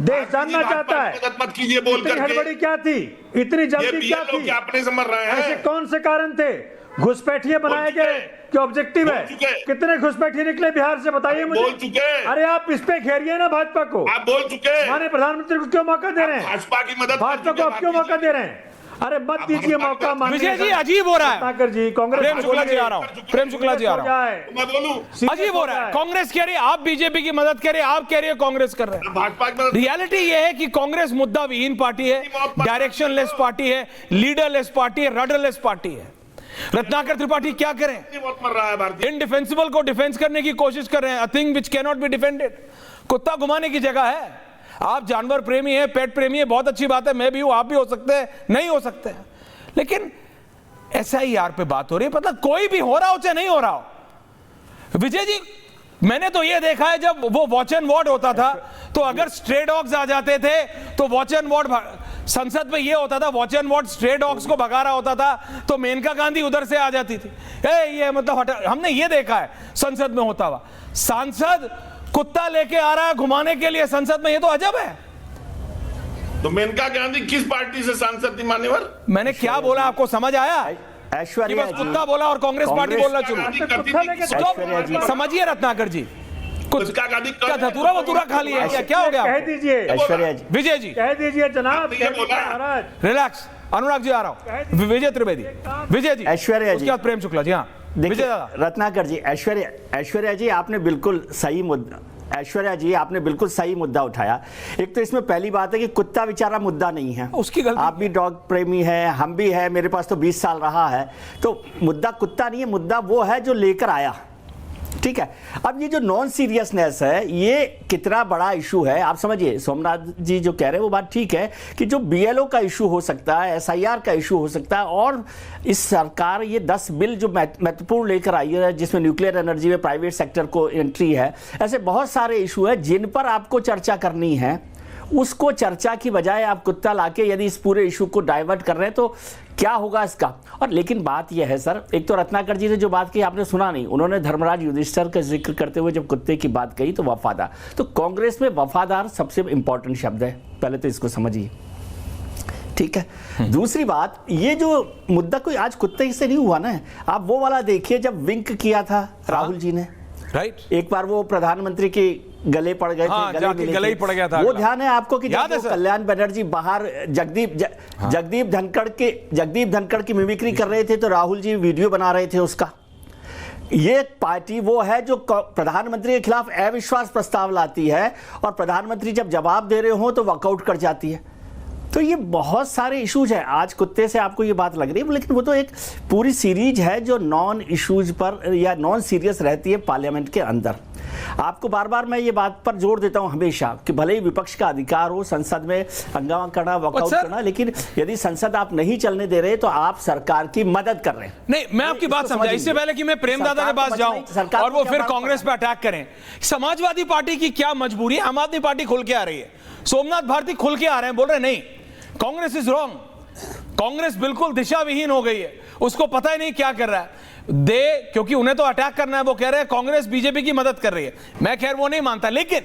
[SPEAKER 12] देश जानना चाहता है
[SPEAKER 9] मत कीजिए बोल करके।
[SPEAKER 12] हड़बड़ी क्या थी, इतनी जल्दी क्या थी,
[SPEAKER 9] अपने से मर रहे हैं?
[SPEAKER 12] ऐसे कौन से कारण थे? घुसपैठिए बनाए गए कि ऑब्जेक्टिव है? कितने घुसपैठिए निकले बिहार से, बताइए मुझे।
[SPEAKER 9] बोल चुके।
[SPEAKER 12] अरे आप इस पे घेरिए ना भाजपा को।
[SPEAKER 9] आप बोल चुके।
[SPEAKER 12] माननीय प्रधानमंत्री को क्यों मौका दे रहे हैं?
[SPEAKER 9] भाजपा की मदद,
[SPEAKER 12] भाजपा को आप क्यों मौका दे रहे हैं? अरे मत दीजिए मौका।
[SPEAKER 4] विजय जी, अजीब हो रहा है।
[SPEAKER 12] रत्नाकर जी, कांग्रेस,
[SPEAKER 4] प्रेम शुक्ला जी आ रहा हूं। प्रेम शुक्ला जी आ रहा हूं।
[SPEAKER 9] मैं बोलूं,
[SPEAKER 4] अजीब हो रहा है। कांग्रेस कह रही है आप बीजेपी की मदद कह रहे हैं, आप कह रही है कांग्रेस कर रहे हैं।
[SPEAKER 9] भाजपा की मदद।
[SPEAKER 4] रियलिटी ये है कि कांग्रेस मुद्दा विहीन पार्टी है, डायरेक्शनलेस पार्टी है, लीडरलेस पार्टी है, रडरलेस पार्टी है। रत्नाकर त्रिपाठी क्या करें? इनडिफेंसिबल को डिफेंस करने की कोशिश कर रहे हैं, a thing which can not be defended. कुत्ता घुमाने की जगह है। आप जानवर प्रेमी हैं, पेट प्रेमी है, बहुत अच्छी बात है, मैं भी हूं, आप भी हो सकते हैं, नहीं हो सकते हैं, लेकिन एसआईआर पे बात हो रही है। पता कोई भी हो रहा हो चाहे नहीं हो रहा हो। विजय जी, मैंने तो ये देखा है जब वो वॉच एंड वार्ड होता था तो अगर स्ट्रे डॉग्स आ जाते थे तो वॉच एंड वार्ड, संसद में ये होता था, watch and ward stray dogs को भगा रहा होता था तो मेनका गांधी उधर से आ जाती थी। ये मतलब हमने ये देखा है संसद में होता हुआ। सांसद कुत्ता लेके आ रहा है घुमाने के लिए संसद में, ये तो अजब है।
[SPEAKER 9] तो मेनका गांधी किस पार्टी से सांसद थी मान्यवर?
[SPEAKER 4] मैंने क्या बोला आपको समझ आया?
[SPEAKER 6] ऐश्वर्या
[SPEAKER 4] बस कुत्ता बोला और कांग्रेस पार्टी बोलना शुरू। समझिए रत्नाकर जी, कुछ क्या धतूरा वतूरा खा लिया क्या? क्या हो गया?
[SPEAKER 12] कह दीजिए
[SPEAKER 6] ऐश्वर्या जी,
[SPEAKER 4] विजय जी
[SPEAKER 12] कह दीजिए जनाब,
[SPEAKER 4] रिलैक्स। अनुराग जी आ रहा हूं, विजय त्रिवेदी, विजय जी,
[SPEAKER 6] ऐश्वर्या जी,
[SPEAKER 4] उसके बाद प्रेम शुक्ला जी। हाँ विजय दादा।
[SPEAKER 6] रत्नाकर जी, ऐश्वर्या जी आपने बिल्कुल सही मुद्दा, ऐश्वर्या जी आपने बिल्कुल सही मुद्दा उठाया। एक तो इसमें पहली बात है कि कुत्ता बेचारा मुद्दा नहीं है,
[SPEAKER 4] उसकी गलती।
[SPEAKER 6] आप भी डॉग प्रेमी है, हम भी है, मेरे पास तो 20 साल रहा है, तो मुद्दा कुत्ता नहीं है, मुद्दा वो है जो लेकर आया। ठीक है, अब ये जो नॉन सीरियसनेस है, ये कितना बड़ा इशू है आप समझिए। सोमनाथ जी जो कह रहे हैं वो बात ठीक है कि जो बीएलओ का इशू हो सकता है, एसआईआर का इशू हो सकता है, और इस सरकार ये 10 बिल जो महत्वपूर्ण लेकर आई है जिसमें न्यूक्लियर एनर्जी में प्राइवेट सेक्टर को एंट्री है, ऐसे बहुत सारे इशू है जिन पर आपको चर्चा करनी है। उसको चर्चा की बजाय आप कुत्ता लाके यदि इस पूरे इशू को डाइवर्ट कर रहे हैं तो क्या होगा इसका। और लेकिन बात यह है सर, एक तो रत्नाकर जी ने जो बात कही आपने सुना नहीं, उन्होंने धर्मराज युधिष्ठिर का जिक्र करते हुए जब कुत्ते की बात कही तो वफादार, तो कांग्रेस में वफादार सबसे इंपॉर्टेंट शब्द है, पहले तो इसको समझिए। ठीक है, दूसरी बात, ये जो मुद्दा कोई आज कुत्ते से नहीं हुआ ना, आप वो वाला देखिए जब विंक किया था राहुल जी ने,
[SPEAKER 4] राइट,
[SPEAKER 6] एक बार वो प्रधानमंत्री के गले पड़ गए थे,
[SPEAKER 4] गले ही पड़ गया था।
[SPEAKER 6] वो ध्यान है आपको कि जब कल्याण बनर्जी बाहर जगदीप धनखड़ की मिमिक्री कर रहे थे तो राहुल जी वीडियो बना रहे थे उसका। ये पार्टी वो है जो प्रधानमंत्री के खिलाफ अविश्वास प्रस्ताव लाती है और प्रधानमंत्री जब जवाब दे रहे हो तो वॉकआउट कर जाती है। तो ये बहुत सारे इश्यूज हैं। आज कुत्ते से आपको ये बात लग रही है, लेकिन वो तो एक पूरी सीरीज है जो नॉन इश्यूज पर या नॉन सीरियस रहती है पार्लियामेंट के अंदर। आपको बार बार मैं ये बात पर जोर देता हूं हमेशा कि भले ही विपक्ष का अधिकार हो संसद में हंगामा करना, वॉकआउट करना, लेकिन यदि संसद आप नहीं चलने दे रहे तो आप सरकार की मदद कर रहे हैं।
[SPEAKER 4] नहीं, मैं आपकी बात समझा। इससे पहले कि मैं प्रेम दादा के पास जाऊं और वो फिर कांग्रेस पे अटैक करें, समाजवादी पार्टी की क्या मजबूरी है? आम आदमी पार्टी खुल के आ रही है, सोमनाथ भारती खुल के आ रहे हैं, बोल रहे नहीं कांग्रेस इज रॉन्ग, कांग्रेस बिल्कुल दिशा विहीन हो गई है, उसको पता ही नहीं क्या कर रहा है। क्योंकि उन्हें तो अटैक करना है, वो कह रहे हैं कांग्रेस बीजेपी की मदद कर रही है। मैं खैर वो नहीं मानता, लेकिन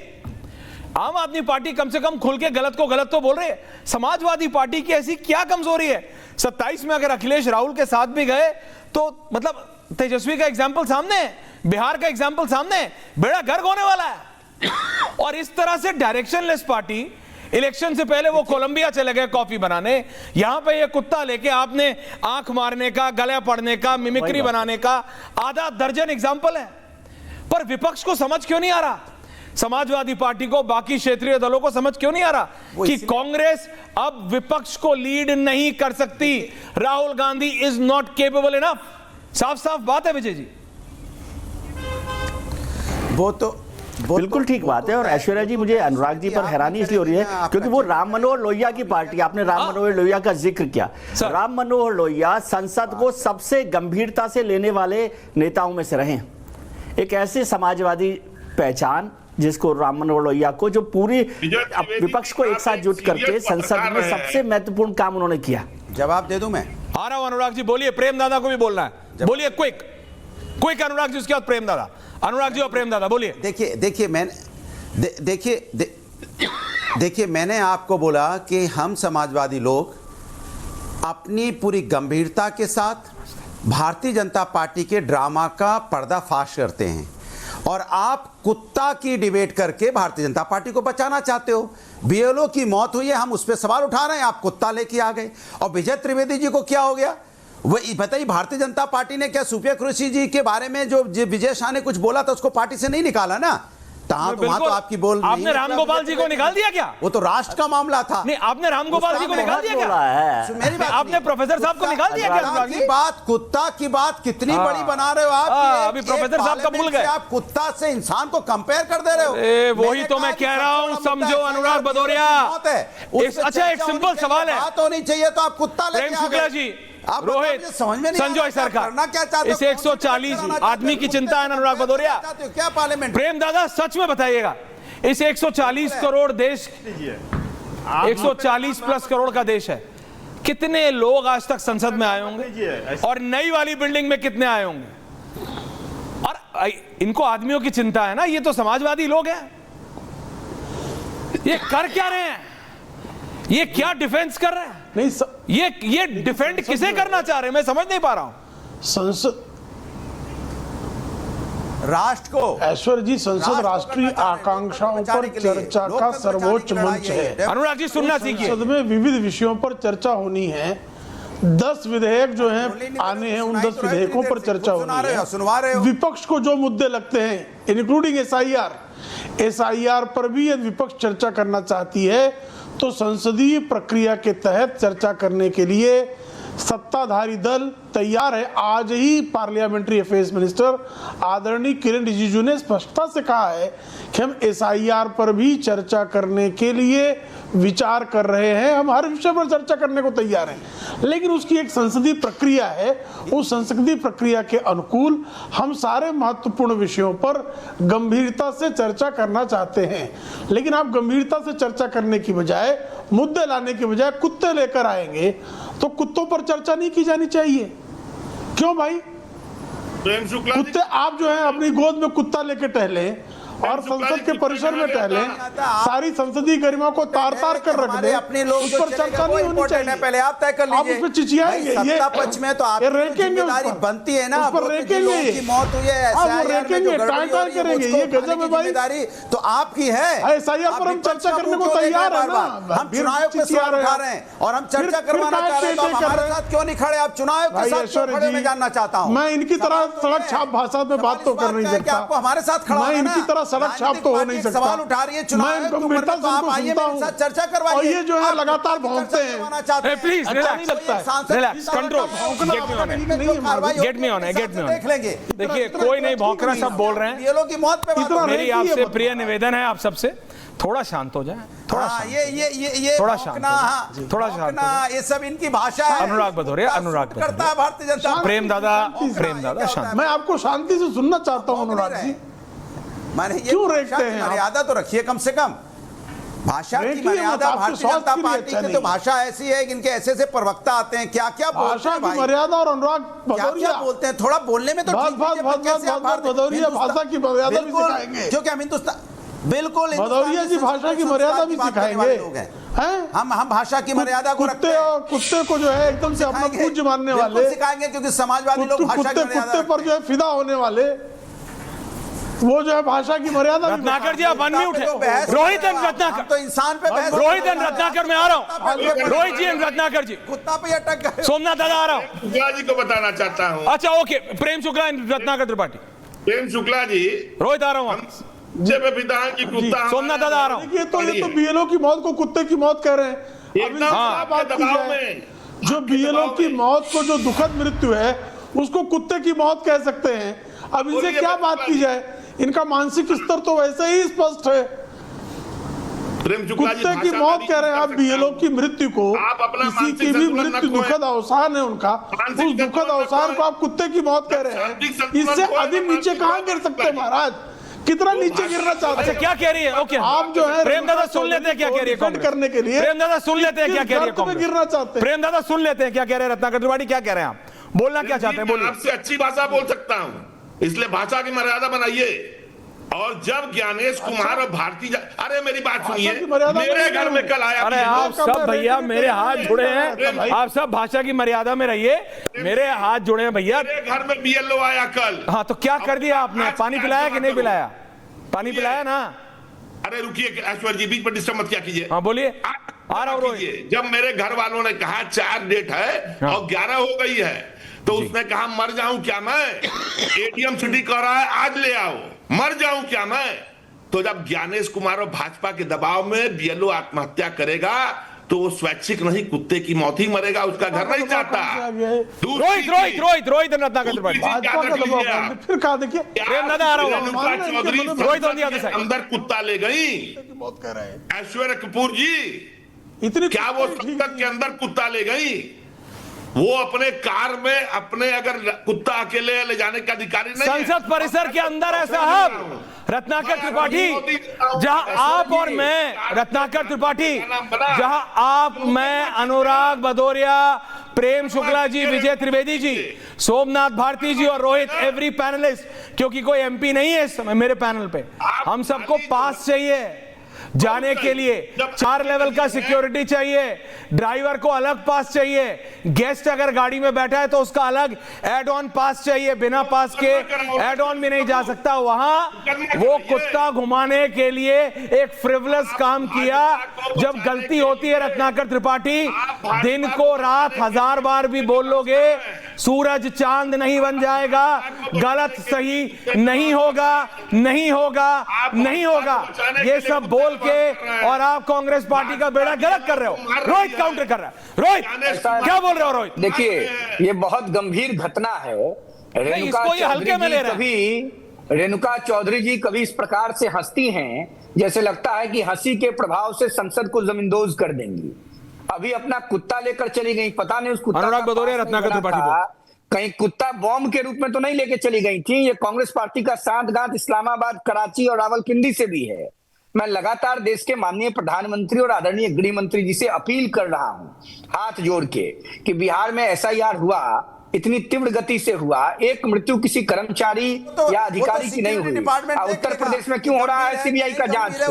[SPEAKER 4] आम आदमी पार्टी कम से कम खुल के गलत को गलत तो बोल रही है। समाजवादी पार्टी की ऐसी क्या कमजोरी है? 27 में अगर अखिलेश राहुल के साथ भी गए तो मतलब तेजस्वी का एग्जाम्पल सामने है, बिहार का एग्जाम्पल सामने है, बेड़ा गर्क होने वाला है। और इस तरह से डायरेक्शनलेस पार्टी, इलेक्शन से पहले वो कोलंबिया चले गए कॉफी बनाने, यहां पे ये कुत्ता लेके आपने आंख मारने का, गले पड़ने का, मिमिक्री बनाने का आधा दर्जन एग्जाम्पल है। पर विपक्ष को समझ क्यों नहीं आ रहा? समाजवादी पार्टी को, बाकी क्षेत्रीय दलों को समझ क्यों नहीं आ रहा कि कांग्रेस अब विपक्ष को लीड नहीं कर सकती? Rahul Gandhi is not capable enough. साफ साफ बात है विजय जी।
[SPEAKER 10] वो तो
[SPEAKER 6] बिल्कुल ठीक बात है। और ऐश्वर्या जी, मुझे अनुराग जी पर हैरानी इसलिए हो रही है क्योंकि वो राम मनोहर लोहिया की पार्टी, आपने राम मनोहर लोहिया का जिक्र किया। राम मनोहर लोहिया संसद को सबसे गंभीरता से लेने वाले नेताओं में से रहे। एक ऐसे समाजवादी पहचान जिसको राम मनोहर लोहिया को, जो पूरी विपक्ष को एक साथ जुट करके संसद में सबसे महत्वपूर्ण काम उन्होंने किया।
[SPEAKER 10] जवाब दे दूं मैं?
[SPEAKER 4] आ रहा हूं अनुराग जी, बोलिए। प्रेम दादा को भी बोलना है, बोलिए क्विक अनुराग जी, उसके बाद प्रेम दादा। अनुराग जी और प्रेम दादा बोलिए।
[SPEAKER 10] देखिए मैंने आपको बोला कि हम समाजवादी लोग अपनी पूरी गंभीरता के साथ भारतीय जनता पार्टी के ड्रामा का पर्दाफाश करते हैं और आप कुत्ता की डिबेट करके भारतीय जनता पार्टी को बचाना चाहते हो। बीएलओ की मौत हुई है, हम उस पर सवाल उठा रहे हैं, आप कुत्ता लेके आ गए। और विजय त्रिवेदी जी को क्या हो गया? वही बताइए, भारतीय जनता पार्टी ने क्या सुप्रिया कृषि जी के बारे में जो विजय शाह ने कुछ बोला था उसको पार्टी से नहीं निकाला ना? वहां तो आपकी बोल
[SPEAKER 4] आपने रामगोपाल जी को निकाल दिया क्या?
[SPEAKER 10] वो तो राष्ट्र का मामला था।
[SPEAKER 4] नहीं, आपने रामगोपाल जी को निकाल दिया क्या?
[SPEAKER 10] मेरी बात
[SPEAKER 4] आपने प्रोफेसर साहब को निकाल दिया क्या?
[SPEAKER 10] कुत्ता की बात कितनी बड़ी बना रहे हो आप?
[SPEAKER 4] अभी प्रोफेसर साहब का भूल गए।
[SPEAKER 10] आप कुत्ता से इंसान को कंपेयर कर दे रहे हो।
[SPEAKER 4] वही तो मैं कह रहा हूँ, समझो अनुराग भदौरिया। अच्छा, एक सिंपल सवाल है,
[SPEAKER 10] बात होनी चाहिए तो आप कुत्ता लेके
[SPEAKER 4] प्रेम शुक्ला जी, रोहित, संजय सरकार, इस 140 आदमी की चिंता है अनुराग भदौरिया।
[SPEAKER 10] क्या पार्लियामेंट?
[SPEAKER 4] प्रेम दादा सच में बताइएगा, इस 140 करोड़ देश, 140 प्लस करोड़ का देश है, कितने लोग आज तक संसद में आए होंगे और नई वाली बिल्डिंग में कितने आए होंगे? और इनको आदमियों की चिंता है ना, ये तो समाजवादी लोग हैं। ये कर क्या रहे हैं? ये क्या डिफेंस कर रहे हैं?
[SPEAKER 5] नहीं
[SPEAKER 4] ये डिफेंड किसे करना चाह रहे हैं, मैं समझ नहीं पा रहा हूं।
[SPEAKER 5] संसद
[SPEAKER 10] राष्ट्र को,
[SPEAKER 5] ऐश्वर्य जी, संसद राष्ट्रीय आकांक्षाओं पर चर्चा का सर्वोच्च मंच है।
[SPEAKER 4] अनुराग जी सुनना सीखिए।
[SPEAKER 5] संसद में विविध विषयों पर चर्चा होनी है। 10 विधेयक जो हैं आने हैं, उन 10 विधेयकों पर चर्चा होनी है।
[SPEAKER 10] सुनवा रहे हो।
[SPEAKER 5] विपक्ष को जो मुद्दे लगते हैं, इंक्लूडिंग एसआईआर पर भी यदि विपक्ष चर्चा करना चाहती है तो संसदीय प्रक्रिया के तहत चर्चा करने के लिए सत्ताधारी दल तैयार है। आज ही पार्लियामेंट्री अफेयर्स मिनिस्टर आदरणीय किरण रिजिजू ने स्पष्टता से कहा है कि हम एसआईआर पर भी चर्चा करने के लिए विचार कर रहे हैं। हम हर विषय पर चर्चा करने को तैयार हैं, लेकिन उसकी एक संसदीय प्रक्रिया है। उस संसदीय प्रक्रिया के अनुकूल हम सारे महत्वपूर्ण विषयों पर गंभीरता से चर्चा करना चाहते हैं। लेकिन आप गंभीरता से चर्चा करने की बजाय, मुद्दे लाने की बजाय कुत्ते लेकर आएंगे तो कुत्तों पर चर्चा नहीं की जानी चाहिए। क्यों भाई? कुत्ते आप जो है अपनी गोद में कुत्ता लेके टहले और संसद के परिसर में टहले, सारी संसदीय गरिमा को तार तार कर रख दे,
[SPEAKER 10] अपने लोग
[SPEAKER 5] उस पर चर्चा नहीं होनी चाहिए।
[SPEAKER 10] पहले आप तय कर लीजिए।
[SPEAKER 5] आप उसमें चिचियाएंगे,
[SPEAKER 10] सत्ता पक्ष में तो आपकी जिम्मेदारी बनती है ना,
[SPEAKER 5] उस पर रेकेंगे,
[SPEAKER 10] की मौत हुई है,
[SPEAKER 5] टाइम करेंगे, ये गजब है भाई।
[SPEAKER 10] जिम्मेदारी तो आपकी है।
[SPEAKER 5] एसआईआर पर हम चर्चा करने को तैयार है ना।
[SPEAKER 10] हम चुनाव पे सवाल उठा रहे हैं और हम चर्चा करवाना चाह रहे हैं, तो हमारे साथ क्यों नहीं खड़े? आप चुनाव के साथ क्यों खड़े? मैं जानना चाहता हूं।
[SPEAKER 5] मैं इनकी तरह सड़क छाप भाषा में बात तो कर नहीं सकता।
[SPEAKER 10] आपको हमारे साथ खड़ा,
[SPEAKER 5] मैं इनकी तरह सड़क छाप तो नहीं सकता।
[SPEAKER 10] सवाल उठा रही है चुनाव,
[SPEAKER 5] मैं गंभीरता से
[SPEAKER 10] आप आइए मेरे साथ चर्चा करवाइए।
[SPEAKER 5] और ये जो है लगातार भौंकते हैं।
[SPEAKER 4] प्लीज
[SPEAKER 5] नहीं लगता है।
[SPEAKER 4] Relax, control, get me on है।
[SPEAKER 10] देख लेंगे।
[SPEAKER 4] देखिए कोई नहीं भौंक रहा, सब बोल रहे हैं।
[SPEAKER 10] ये लोग की मौत पे
[SPEAKER 4] मेरी आपसे प्रिय निवेदन है, आप सबसे थोड़ा शांत हो जाए। थोड़ा
[SPEAKER 10] ये
[SPEAKER 4] थोड़ा शांत, थोड़ा शांत।
[SPEAKER 10] ये सब इनकी भाषा है।
[SPEAKER 4] अनुराग भदौरिया, अनुराग
[SPEAKER 10] करता है भारतीय जनता।
[SPEAKER 4] प्रेम दादा शांत।
[SPEAKER 5] मैं आपको शांति से सुनना चाहता हूँ अनुराग जी।
[SPEAKER 10] माने
[SPEAKER 5] क्यों रेखते हैं?
[SPEAKER 10] मर्यादा तो रखिए कम से कम। भाषा की मर्यादा, भारतीय जनता पार्टी की तो भाषा ऐसी है कि इनके ऐसे प्रवक्ता आते हैं, क्या क्या
[SPEAKER 5] भाषा की मर्यादा। और अनुराग
[SPEAKER 10] क्या बोलते हैं, थोड़ा बोलने में तो
[SPEAKER 5] भदौरिया भाषा की मर्यादा भी सिखाएंगे,
[SPEAKER 10] क्योंकि हम हिंदुस्तान बिल्कुल
[SPEAKER 5] भदौरिया जी भाषा की मर्यादा भी सिखाएंगे।
[SPEAKER 10] हम भाषा की मर्यादा को रखते हैं।
[SPEAKER 5] कुत्ते को जो है एकदम से अपना पूज्य मानने वाले
[SPEAKER 10] सिखाएंगे, क्योंकि समाजवादी लोग भाषा की मर्यादा
[SPEAKER 5] कुत्ते पर जो है फिदा होने वाले, वो जो है भाषा की मर्यादा।
[SPEAKER 4] रत्नाकर जी आप अनम्यूट है। रोहित एंड रत्नाकर,
[SPEAKER 10] तो इंसान पे बहस।
[SPEAKER 4] रोहित एंड रत्नाकर मैं आ रहा हूँ। रोहित जी एंड रत्नाकर जी,
[SPEAKER 10] कुत्ता पे अटक गए।
[SPEAKER 4] सोमनाथ दादा आ रहा हूँ।
[SPEAKER 9] शुक्ला जी को बताना चाहता हूँ।
[SPEAKER 4] अच्छा ओके, प्रेम शुक्ला एंड रत्नाकर त्रिपाठी।
[SPEAKER 9] प्रेम शुक्ला जी,
[SPEAKER 4] रोहित आ रहा हूँ।
[SPEAKER 9] की कुत्ता
[SPEAKER 4] सोमनाथ दादा आ रहा हूँ।
[SPEAKER 5] ये तो बीएलओ की मौत को कुत्ते की मौत कह रहे हैं। जो बीएलओ की मौत को जो दुखद मृत्यु है उसको कुत्ते की मौत कह सकते हैं। अब इनसे क्या बात की जाए? इनका मानसिक स्तर तो वैसे ही स्पष्ट है। कुत्ते की मौत कह रहे हैं आप बीएलओ की मृत्यु को। किसी की भी मृत्यु दुखद अवसान है उनका, उस दुखद अवसान को आप कुत्ते की मौत कह रहे हैं। इससे अधिक नीचे कहां गिर सकते हैं महाराज? कितना नीचे गिरना चाहते हैं?
[SPEAKER 4] अच्छा क्या कह रही है? ओके
[SPEAKER 5] आप जो है
[SPEAKER 4] प्रेम दादा सुन लेते हैं क्या कह रही है कांग्रेस
[SPEAKER 5] करने के लिए।
[SPEAKER 4] प्रेम दादा सुन लेते हैं क्या कह रही है कांग्रेस?
[SPEAKER 5] गिरना चाहते हैं
[SPEAKER 4] प्रेम दादा सुन लेते हैं क्या कह रहे हैं? रत्नाकर त्रिपाठी क्या कह रहे हैं? आप बोलना क्या चाहते हैं? बोलिए।
[SPEAKER 9] आपसे अच्छी भाषा बोल सकता हूं, इसलिए भाषा की मर्यादा बनाइए। और जब ज्ञानेश कुमार और भारती अरे मेरी बात सुनिए, मेरे घर में कल आया।
[SPEAKER 4] अरे आप सब भैया मेरे हाथ जुड़े हैं, आप सब भाषा की मर्यादा में रहिए। मेरे हाथ जुड़े हैं भैया।
[SPEAKER 9] मेरे घर में बीएलओ आया कल।
[SPEAKER 4] हाँ तो क्या कर दिया आपने? पानी पिलाया कि नहीं पिलाया? पानी पिलाया ना?
[SPEAKER 9] अरे रुकिए ऐश्वर्य जी, बीच में डिस्टर्ब मत क्या कीजिए।
[SPEAKER 4] हाँ बोलिए, आ रहा हूँ।
[SPEAKER 9] जब मेरे घर वालों ने कहा 4 डेट है और 11 हो गई है, तो उसने कहा मर जाऊं क्या मैं? एटीएम सिटी कह रहा है आज ले आओ, मर जाऊं क्या मैं? तो जब ज्ञानेश कुमार और भाजपा के दबाव में बीएलओ आत्महत्या करेगा तो वो स्वैच्छिक नहीं, कुत्ते की मौत ही मरेगा, उसका घर नहीं जाता।
[SPEAKER 4] रोहित रोहित रोहित रोहित रत्नाकर त्रिपाठी
[SPEAKER 5] फिर कहा देखिए
[SPEAKER 4] प्रेम दादा आ रहा हूँ।
[SPEAKER 9] चौधरी अंदर कुत्ता ले गई। ऐश्वर्या कपूर जी,
[SPEAKER 5] इतनी
[SPEAKER 9] क्या वो संसद के अंदर कुत्ता ले गई? वो अपने कार में अपने अगर कुत्ता अकेले ले जाने का अधिकारी नहीं।
[SPEAKER 4] संसद परिसर के अंदर है साहब रत्नाकर त्रिपाठी, जहां आप और मैं, रत्नाकर त्रिपाठी, जहां आप, मैं, अनुराग भदौरिया, प्रेम शुक्ला जी, विजय त्रिवेदी जी, सोमनाथ भारती जी और रोहित, एवरी पैनलिस्ट, क्योंकि कोई एमपी नहीं है इस समय मेरे पैनल पे, हम सबको पास चाहिए जाने के लिए, 4 लेवल का सिक्योरिटी चाहिए, ड्राइवर को अलग पास चाहिए, गेस्ट अगर गाड़ी में बैठा है तो उसका अलग एड ऑन पास चाहिए, बिना पास के एड ऑन भी नहीं जा सकता वहां। वो कुत्ता घुमाने के लिए एक फ्रिवलस काम किया। जब गलती होती है रत्नाकर त्रिपाठी, दिन को रात 1000 बार भी बोल लोगे, सूरज चांद नहीं बन जाएगा, गलत सही नहीं होगा, नहीं होगा, नहीं होगा, ये सब बोल के, और आप कांग्रेस पार्टी का बेड़ा गलत कर रहे हो। रोहित काउंटर कर रहा है। रोहित क्या बोल रहे हो? रोहित
[SPEAKER 11] देखिए, ये बहुत गंभीर घटना है। रेणुका चौधरी जी कभी इस प्रकार से हंसती हैं जैसे लगता है कि हंसी के प्रभाव से संसद को जमींदोज कर देंगी। अभी अपना कुत्ता लेकर चली गई, पता नहीं उस कुत्ता
[SPEAKER 4] अनुराग भदौरिया, रत्नाकर त्रिपाठी
[SPEAKER 11] कहीं कुत्ता बॉम्ब के रूप में तो नहीं लेके चली गई थी। ये कांग्रेस पार्टी का सांठगांठ इस्लामाबाद, कराची और रावलपिंडी से भी है। मैं लगातार देश के माननीय प्रधानमंत्री और आदरणीय गृह मंत्री जी से अपील कर रहा हूं, हाथ जोड़ के, कि बिहार में एसआईआर हुआ, इतनी तीव्र गति से हुआ, एक मृत्यु किसी कर्मचारी या अधिकारी की नहीं हुई। उत्तर प्रदेश में क्यों हो रहा है सीबीआई का जांच?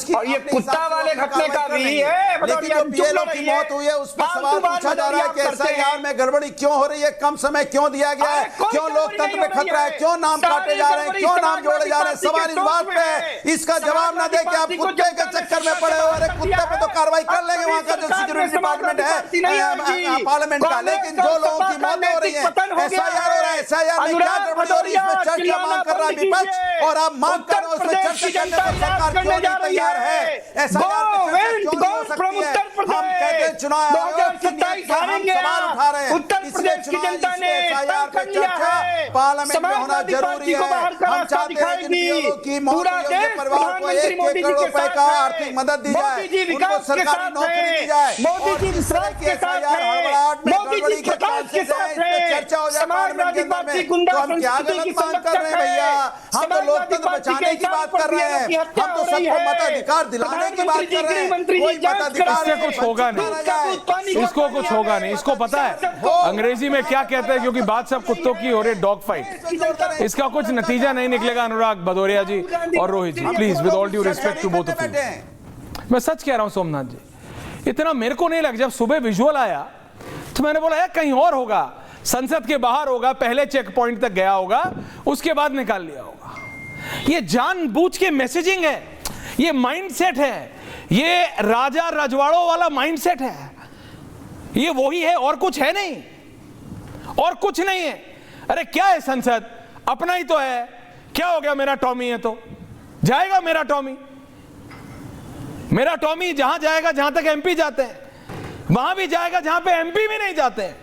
[SPEAKER 11] और ये कुत्ता वाले घटने का भी है,
[SPEAKER 10] मौत हुई है, उस पर सवाल पूछा जा रहा है कि एसआईआर में गड़बड़ी क्यों हो रही है, कम समय क्यों दिया गया है, क्यों लोकतंत्र में खतरा है, क्यों नाम काटे जा रहे हैं, क्यों नाम जोड़े जा रहे हैं? सवाल इस बात पे है। इसका जवाब ना दे के आप कुत्ते के चक्कर में पड़े हो। अरे कुत्ते पे तो कार्रवाई कर लेंगे वहां का जो सिक्योरिटी डिपार्टमेंट है पार्लियामेंट का, लेकिन जो लोगों की मौत हो रही है, एसआईआर हो रहा है, एसआईआर में क्या गड़बड़ी हो रही है, इसमें चर्चा मांग कर रहा है विपक्ष, और आप मांग कर रहे हो उसमें चर्चा करने पर सरकार क्यों नहीं तैयार है? एसआईआर में चर्चा क्यों नहीं हो सकती है? हम कहते हैं चुनाव आयोग की नीयत पर हम सवाल उठा रहे हैं, इसलिए चुनाव एसआईआर पे चर्चा पार्लियामेंट में होना जरूरी है। हम चाहते हैं कि लोगों की मौत हुई उनके परिवार को 1 करोड़ रुपए का आर्थिक मदद दी जाए, उनको सरकारी नौकरी दी जाए, और जिस तरह की एसआईआर हड़बड़ाहट में गड़बड़ी के चांसेस हैं, इस पे चर्चा हो जाए पार्लियामेंट के अंदर में। तो हम क्या गलत मांग कर रहे हैं भैया? हम तो लोकतंत्र बचाने की बात कर रहे हैं, हम तो सबको मताधिकार दिलाने की बात कर रहे हैं। कोई मताधिकार
[SPEAKER 4] इससे कुछ होगा नहीं, इसको कुछ होगा नहीं, इसको पता है अंग्रेजी में क्या कहते हैं, क्योंकि बात सब कुत्तों की हो रही, डॉग फाइट। इसका कुछ नतीजा नहीं निकलेगा। अनुराग भदौरिया जी और Rohit ji, please with all due respect to both of you, मैं सच कह रहा हूं सोमनाथ जी, इतना मेरे को नहीं लगा। जब सुबह विजुअल आया तो मैंने बोला यार कहीं और होगा, संसद के बाहर होगा, पहले चेक पॉइंट तक गया होगा, उसके बाद निकाल लिया होगा। ये जानबूझ के मैसेजिंग है, ये माइंडसेट है, ये राजा रजवाड़ों वाला माइंडसेट है, ये वही है और कुछ है नहीं, और कुछ नहीं है। अरे क्या है संसद? अपना ही तो है, क्या हो गया? मेरा टॉमी है तो जाएगा मेरा टॉमी। मेरा टॉमी जहां जाएगा जहां तक एमपी जाते हैं, वहां भी जाएगा जहां पे एमपी भी नहीं जाते हैं,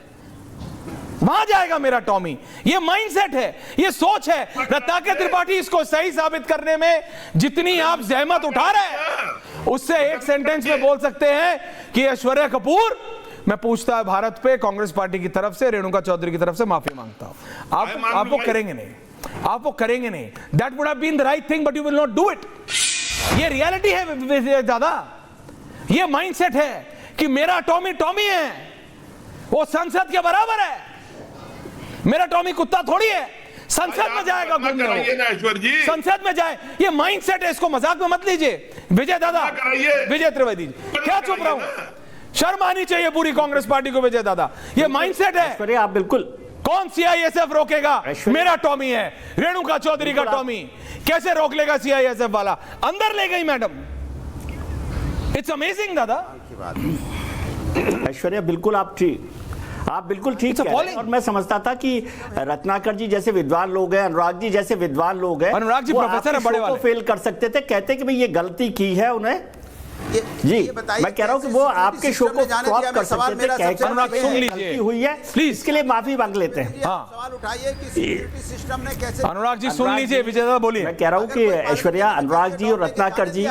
[SPEAKER 4] वहां जाएगा मेरा टॉमी। ये माइंडसेट है, ये सोच है। रत्नाकर त्रिपाठी इसको सही साबित करने में जितनी आप जहमत उठा रहे हैं, उससे एक सेंटेंस में बोल सकते हैं कि ऐश्वर्या कपूर, मैं पूछता है भारत पे कांग्रेस पार्टी की तरफ से, रेणुका चौधरी की तरफ से माफी मांगता हूं। आप वो करेंगे नहीं, आप वो करेंगे नहीं। That would have been the right thing but you will not do it. ये रियलिटी है दादा, ये माइंडसेट है कि मेरा टॉमी टॉमी है, वो संसद के बराबर है। मेरा टॉमी कुत्ता थोड़ी है, संसद में जाएगा घूमने, संसद में जाए, ये माइंडसेट है, इसको मजाक में मत लीजिए। विजय दादा, विजय त्रिवेदी जी, क्या चुप रहा हूं? शर्म आनी चाहिए पूरी कांग्रेस पार्टी को। विजय दादा, ये माइंडसेट है।
[SPEAKER 6] आप बिल्कुल,
[SPEAKER 4] कौन सीआईएसएफ रोकेगा? मेरा टॉमी है, रेणुका चौधरी का टॉमी, कैसे रोक लेगा सीआईएसएफ वाला? अंदर ले गई मैडम। इट्स अमेजिंग दादा।
[SPEAKER 6] ऐश्वर्या बिल्कुल आप बिल्कुल ठीक कह रहे हैं। और मैं समझता था कि रत्नाकर जी जैसे विद्वान लोग हैं, अनुराग जी जैसे विद्वान लोग हैं,
[SPEAKER 4] अनुराग जी प्रोफेसर है, बड़े वाले,
[SPEAKER 6] फेल कर सकते थे। कहते कि भाई ये गलती की है उन्हें जी। मैं कह रहा हूं कि वो आपके शो को फ्लॉप कर सकते थे।
[SPEAKER 4] अनुराग सुन लीजिए
[SPEAKER 6] हुई है प्लीज, इसके लिए माफी मांग लेते हैं।
[SPEAKER 10] सवाल उठाइए कि सिक्योरिटी सिस्टम ने कैसे।
[SPEAKER 4] अनुराग जी सुन लीजिए, विजय दादा बोलिए।
[SPEAKER 6] मैं कह रहा हूं कि ऐश्वर्या, अनुराग जी और रत्नाकर जी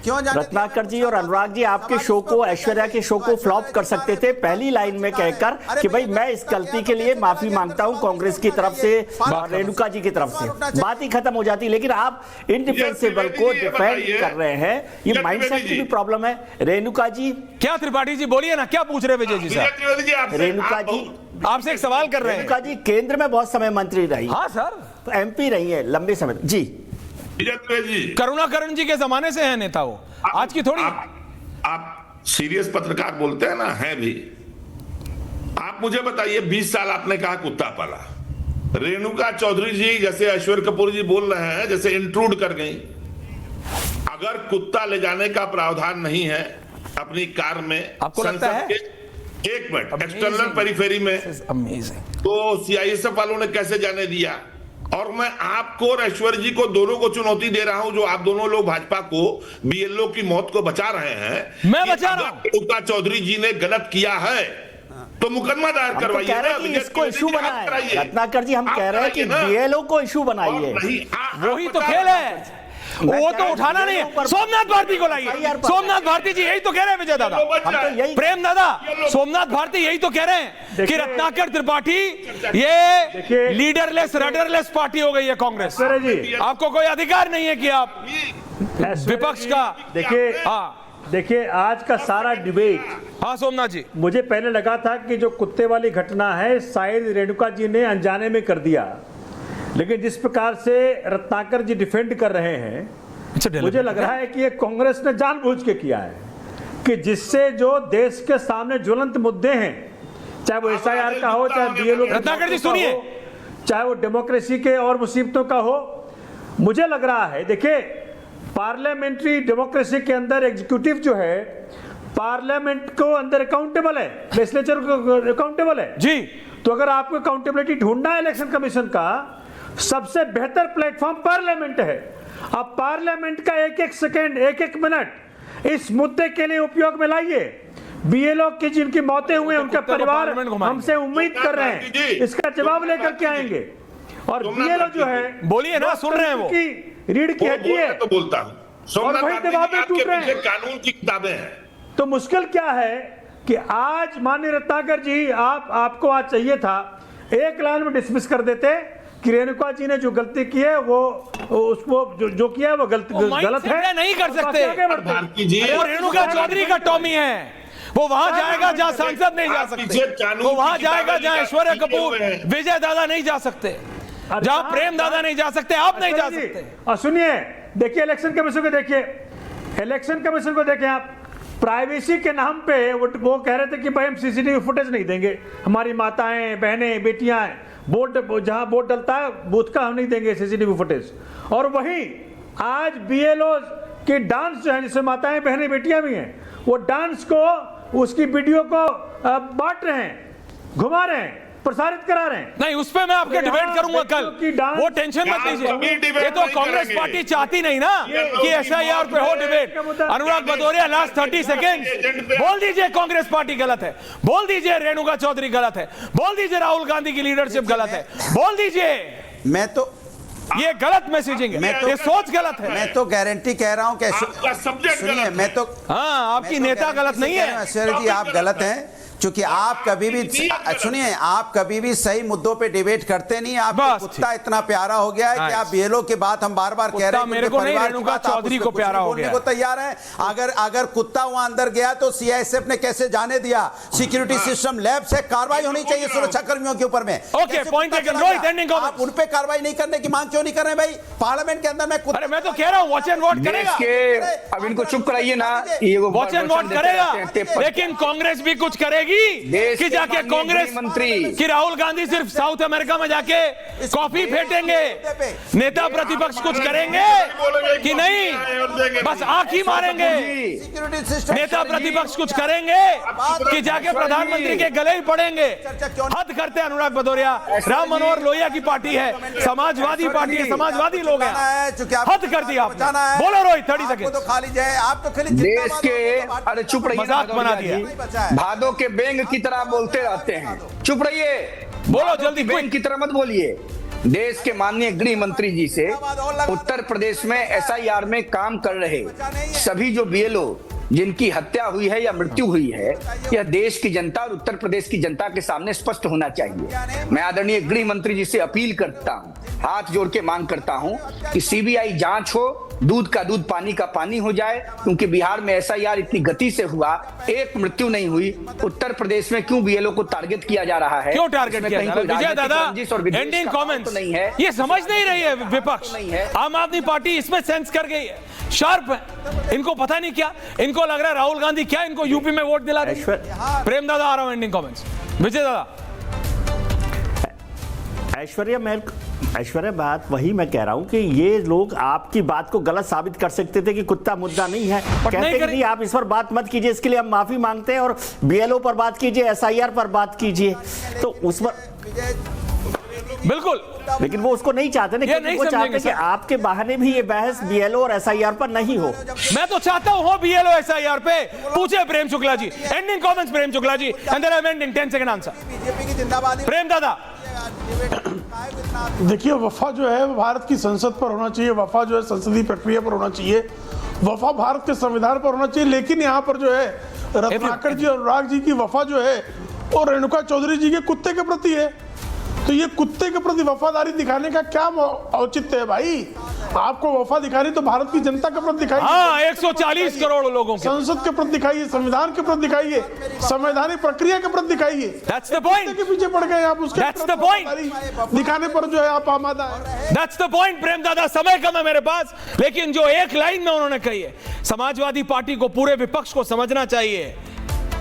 [SPEAKER 10] क्यों जाने
[SPEAKER 6] रत्नाकर जी और अनुराग जी आपके शो को, ऐश्वर्या के शो को फ्लॉप कर सकते थे पहली लाइन में कहकर कि भाई मैं इस गलती के लिए माफी मांगता हूं कांग्रेस की तरफ से, रेणुका जी की तरफ से, बात ही खत्म हो जाती। लेकिन आप इंडिफेंसिबल को डिफेंड कर रहे हैं, ये माइंडसेट की भी प्रॉब्लम है। रेणुका जी,
[SPEAKER 4] क्या त्रिपाठी जी बोलिए ना, क्या पूछ रहे विजय जी साहब?
[SPEAKER 6] रेणुका जी
[SPEAKER 4] आपसे एक सवाल कर रहे हैं।
[SPEAKER 6] रेणुका जी केंद्र में बहुत समय मंत्री रही,
[SPEAKER 4] हाँ सर,
[SPEAKER 6] तो एमपी रही है लंबे समय जी।
[SPEAKER 9] करुणाकरण
[SPEAKER 4] जी के जमाने से है नेता वो, आज की थोड़ी।
[SPEAKER 9] आप सीरियस पत्रकार बोलते हैं ना, है भी। आप मुझे बताइए, 20 साल आपने कहा कुत्ता पाला, रेणुका चौधरी जी जैसे ऐश्वर्या कपूर जी बोल रहे हैं जैसे इंट्रूड कर गई। अगर कुत्ता ले जाने का प्रावधान नहीं है अपनी कार में,
[SPEAKER 4] आपको लगता है?
[SPEAKER 9] एक मिनट, एक्सटर्नल पेरिफेरी में, तो सीआईएसएफ वालों ने कैसे जाने दिया? और मैं आपको और ऐश्वर्या जी को दोनों को चुनौती दे रहा हूं, जो आप दोनों लोग भाजपा को, बीएलओ की मौत को बचा रहे हैं।
[SPEAKER 4] मैं बचा रहा हूं।
[SPEAKER 9] रेणुका चौधरी जी ने गलत किया है तो मुकदमा दायर करवाइए,
[SPEAKER 6] इसको इशू बनाए। रत्नाकर जी, हम कह रहे हैं कि बीएलओ को इशू बनाइए,
[SPEAKER 4] वही तो खेल है, वो तो उठाना नहीं है। सोमनाथ भारती को लाइए, सोमनाथ भारती जी यही तो कह रहे हैं विजय दादा, प्रेम दादा, सोमनाथ भारती यही तो कह रहे हैं कि रत्नाकर त्रिपाठी ये लीडरलेस रडरलेस पार्टी हो गई है कांग्रेस। आपको कोई अधिकार नहीं है कि आप विपक्ष का।
[SPEAKER 12] देखिए आज का सारा डिबेट,
[SPEAKER 4] हाँ सोमनाथ जी,
[SPEAKER 12] मुझे पहले लगा था कि जो कुत्ते वाली घटना है शायद रेणुका जी ने अनजाने में कर दिया, लेकिन जिस प्रकार से रत्नाकर जी डिफेंड कर रहे हैं, मुझे लग रहा है कि ये कांग्रेस ने जानबूझ के किया है, कि जिससे जो देश के सामने ज्वलंत मुद्दे हैं, चाहे वो एसआईआर का हो, चाहे बीएलओ,
[SPEAKER 4] रत्नाकर जी सुनिए,
[SPEAKER 12] चाहे वो डेमोक्रेसी के और मुसीबतों का हो, मुझे लग रहा है, देखिए पार्लियामेंट्री डेमोक्रेसी के अंदर एग्जीक्यूटिव जो है पार्लियामेंट को अंदर अकाउंटेबल है, लेजिस्लेचर को अकाउंटेबल है
[SPEAKER 4] जी।
[SPEAKER 12] तो अगर आपको अकाउंटेबिलिटी ढूंढना है इलेक्शन कमीशन का, सबसे बेहतर प्लेटफॉर्म पार्लियामेंट है। अब पार्लियामेंट का एक एक सेकेंड, एक एक मिनट इस मुद्दे के लिए उपयोग में लाइए। बीएलओ की जिनकी मौतें हुई हैं, उनका परिवार हमसे उम्मीद कर रहे हैं इसका जवाब लेकर के आएंगे। और बीएलओ जो है,
[SPEAKER 4] बोलिए ना, सुन रहे हैं वो,
[SPEAKER 12] रीढ़ की हड्डी है,
[SPEAKER 9] तो बोलता हूं,
[SPEAKER 12] और वही दबाव में टूट रहे हैं।
[SPEAKER 9] कानून की किताबें हैं,
[SPEAKER 12] तो मुश्किल क्या है कि आज माननीय रत्नाकर जी, आपको आज चाहिए था एक लाइन में डिसमिस कर देते कि रेणुका जी ने जो गलती की है वो उसको जो किया है वो गलत है,
[SPEAKER 4] नहीं कर सकते। वो रेणुका चौधरी का टॉमी है, वो वहां जाएगा जहां सांसद नहीं जा सकते, वो वहां जाएगा जहां ऐश्वर्या कपूर, विजय दादा नहीं जा सकते, जहां प्रेम दादा नहीं जा सकते, आप नहीं जा सकते।
[SPEAKER 12] और सुनिए, देखिए इलेक्शन कमीशन को देखिए, इलेक्शन कमीशन को देखें आप, प्राइवेसी के नाम पे वो कह रहे थे कि भाई हम सीसीटीवी फुटेज नहीं देंगे, हमारी माताएं, बहनें, बेटियां, वोट जहां वोट डलता है बूथ का हम नहीं देंगे सीसीटीवी फुटेज। और वहीं आज बीएलओ की डांस जो है, जिसमें माताएं, बहनें, बेटियां भी हैं, वो डांस को, उसकी वीडियो को बांट रहे हैं, घुमा रहे हैं, प्रसारित करा रहे हैं।
[SPEAKER 4] नहीं, उस पे मैं आपके डिबेट करूंगा कल, वो टेंशन मत लीजिए। ये तो कांग्रेस पार्टी चाहती नहीं ना कि एसआईआर पे हो डिबेट। अनुराग भदौरिया, लास्ट 30 सेकेंड बोल दीजिए कांग्रेस पार्टी गलत है, बोल दीजिए रेणुका चौधरी गलत है, बोल दीजिए राहुल गांधी की लीडरशिप गलत है, बोल दीजिए।
[SPEAKER 10] मैं तो
[SPEAKER 4] ये गलत मैसेजिंग है, ये सोच गलत है।
[SPEAKER 10] मैं तो गारंटी कह रहा हूं कि सुनिए, मैं तो,
[SPEAKER 4] हाँ, आपकी नेता गलत नहीं है,
[SPEAKER 10] ऐश्वर्या जी आप गलत हैं, क्योंकि आप कभी भी, सुनिए, आप कभी भी सही मुद्दों पे डिबेट करते नहीं। आपको कुत्ता इतना प्यारा हो गया है कि आप बीएलओ के बात हम बार बार कह रहे हैं,
[SPEAKER 4] मेरे को नहीं, रेणुका चौधरी को प्यारा हो गया,
[SPEAKER 10] को तैयार है। अगर कुत्ता वहां अंदर गया तो सीआईएसएफ ने कैसे जाने दिया? सिक्योरिटी सिस्टम लैब से कार्रवाई होनी चाहिए सुरक्षा कर्मियों के ऊपर में।
[SPEAKER 4] Okay, point taken, Rohit, ending comment.
[SPEAKER 10] आप उन पे कार्रवाई नहीं करने की मांग क्यों नहीं कर रहे भाई? पार्लियामेंट के अंदर
[SPEAKER 4] मैं तो कह रहा हूं वॉच एंड वॉट करेगा,
[SPEAKER 11] अब इनको चुप कराइए ना,
[SPEAKER 4] वॉच एंड वॉट करेगा, लेकिन कांग्रेस भी कुछ करेगी जाके कांग्रेस मंत्री कि राहुल गांधी सिर्फ साउथ अमेरिका में जाके कॉफी फेंटेंगे, नेता प्रतिपक्ष कुछ करेंगे कि नहीं? बस आंख ही मारेंगे। नेता प्रतिपक्ष कुछ करेंगे कि जाके प्रधानमंत्री के गले ही पड़ेंगे? हद करते हैं अनुराग भदौरिया। राम मनोहर लोहिया की पार्टी है, समाजवादी पार्टी है, समाजवादी लोग हैं, हद कर दिया आपने। बोलो रोहित, 30 सेकंड।
[SPEAKER 10] तो खा लीजिए आप, तो खाली
[SPEAKER 11] देश के, अरे चुप रहिए,
[SPEAKER 4] मजाक बना दिया,
[SPEAKER 11] भादों के बेंग की तरह बोलते रहते हैं, चुप रहिए,
[SPEAKER 4] बोलो जल्दी,
[SPEAKER 11] बेंग की तरह मत बोलिए। देश के माननीय गृह मंत्री जी से उत्तर प्रदेश में एसआईआर में काम कर रहे सभी जो बीएलओ जिनकी हत्या हुई है या मृत्यु हुई है, यह देश की जनता और उत्तर प्रदेश की जनता के सामने स्पष्ट होना चाहिए। मैं आदरणीय गृह मंत्री जी से अपील करता हूं, हाथ जोड़ के मांग करता हूं कि सीबीआई जांच हो, दूध का दूध पानी का पानी हो जाए, क्योंकि बिहार में एसआईआर इतनी गति से हुआ, एक मृत्यु नहीं हुई। उत्तर प्रदेश में क्यों बीएलओ को टारगेट किया जा रहा है?
[SPEAKER 4] क्यों टारगेट किया जा रहा है? विजय दादा, एंडिंग कमेंट्स नहीं है, ये समझ नहीं रही है विपक्ष। आम आदमी पार्टी इसमें सेंस कर गई है, शार्प है, इनको पता नहीं क्या, इनको लग रहा है राहुल गांधी क्या इनको यूपी में वोट दिला देंगे। प्रेम दादा आ रहा हूं, एंडिंग कमेंट्स। विजय दादा।
[SPEAKER 6] ऐश्वर्या बात वही मैं कह रहा हूं कि ये लोग आपकी बात को गलत साबित कर सकते थे कि कुत्ता मुद्दा नहीं है, कहते कि नहीं आप इस पर बात मत कीजिए, इसके लिए हम माफी मांगते हैं और बीएलओ पर बात कीजिए, एसआईआर पर बात कीजिए, तो उस पर
[SPEAKER 4] बिल्कुल,
[SPEAKER 6] लेकिन वो उसको नहीं चाहते ना, क्योंकि वो चाहते कि आपके बहाने भी ये बहस बीएलओ और एसआईआर पर नहीं हो।
[SPEAKER 4] मैं तो चाहता हूं बीएलओ एसआईआर पे, पूछे Prem Shukla ji. Ending comments Prem Shukla ji, and then I ending 10 second answer. Prem Dada.
[SPEAKER 5] देखिए, वफा जो है भारत की संसद पर होना चाहिए, वफा जो है संसदीय प्रक्रिया पर होना चाहिए, वफा भारत के संविधान पर होना चाहिए। लेकिन यहाँ पर जो है रत्नाकर जी और अनुराग जी की वफा जो है वो रेणुका चौधरी जी के कुत्ते के प्रति है। तो ये कुत्ते के प्रति वफादारी दिखाने का क्या औचित्य है भाई? आपको वफा दिखानी तो भारत की जनता के प्रति दिखाइए।
[SPEAKER 4] हाँ, 140 करोड़ लोगों के,
[SPEAKER 5] संसद के प्रति दिखाइए, संविधान के प्रति दिखाइए, संवैधानिक प्रक्रिया के प्रति दिखाइए।
[SPEAKER 4] That's the point.
[SPEAKER 5] के पीछे पड़ गए आप, उसके
[SPEAKER 4] That's the point.
[SPEAKER 5] दिखाने पर जो है आप आमादा है।
[SPEAKER 4] That's the point, प्रेम दादा। समय कम है मेरे पास, लेकिन जो एक लाइन में उन्होंने कही है, समाजवादी पार्टी को, पूरे विपक्ष को समझना चाहिए,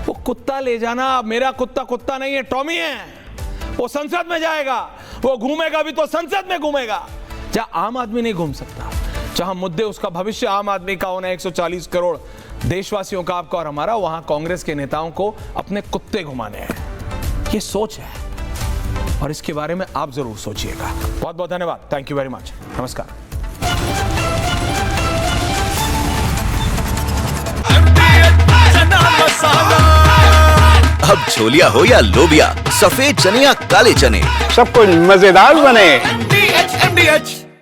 [SPEAKER 4] वो कुत्ता ले जाना, मेरा कुत्ता कुत्ता नहीं है, टॉमी है। वो संसद में जाएगा, वो घूमेगा भी तो संसद में घूमेगा, जहां आम आदमी नहीं घूम सकता, जहां मुद्दे उसका भविष्य आम आदमी का होना, 140 करोड़ देशवासियों का, आपका और हमारा, वहां कांग्रेस के नेताओं को अपने कुत्ते घुमाने हैं। ये सोच है और इसके बारे में आप जरूर सोचिएगा। बहुत बहुत धन्यवाद, थैंक यू वेरी मच, नमस्कार।
[SPEAKER 13] अब छोलिया हो या लोबिया, सफेद चने या काले चने,
[SPEAKER 14] सब कुछ मजेदार बने।
[SPEAKER 13] MDH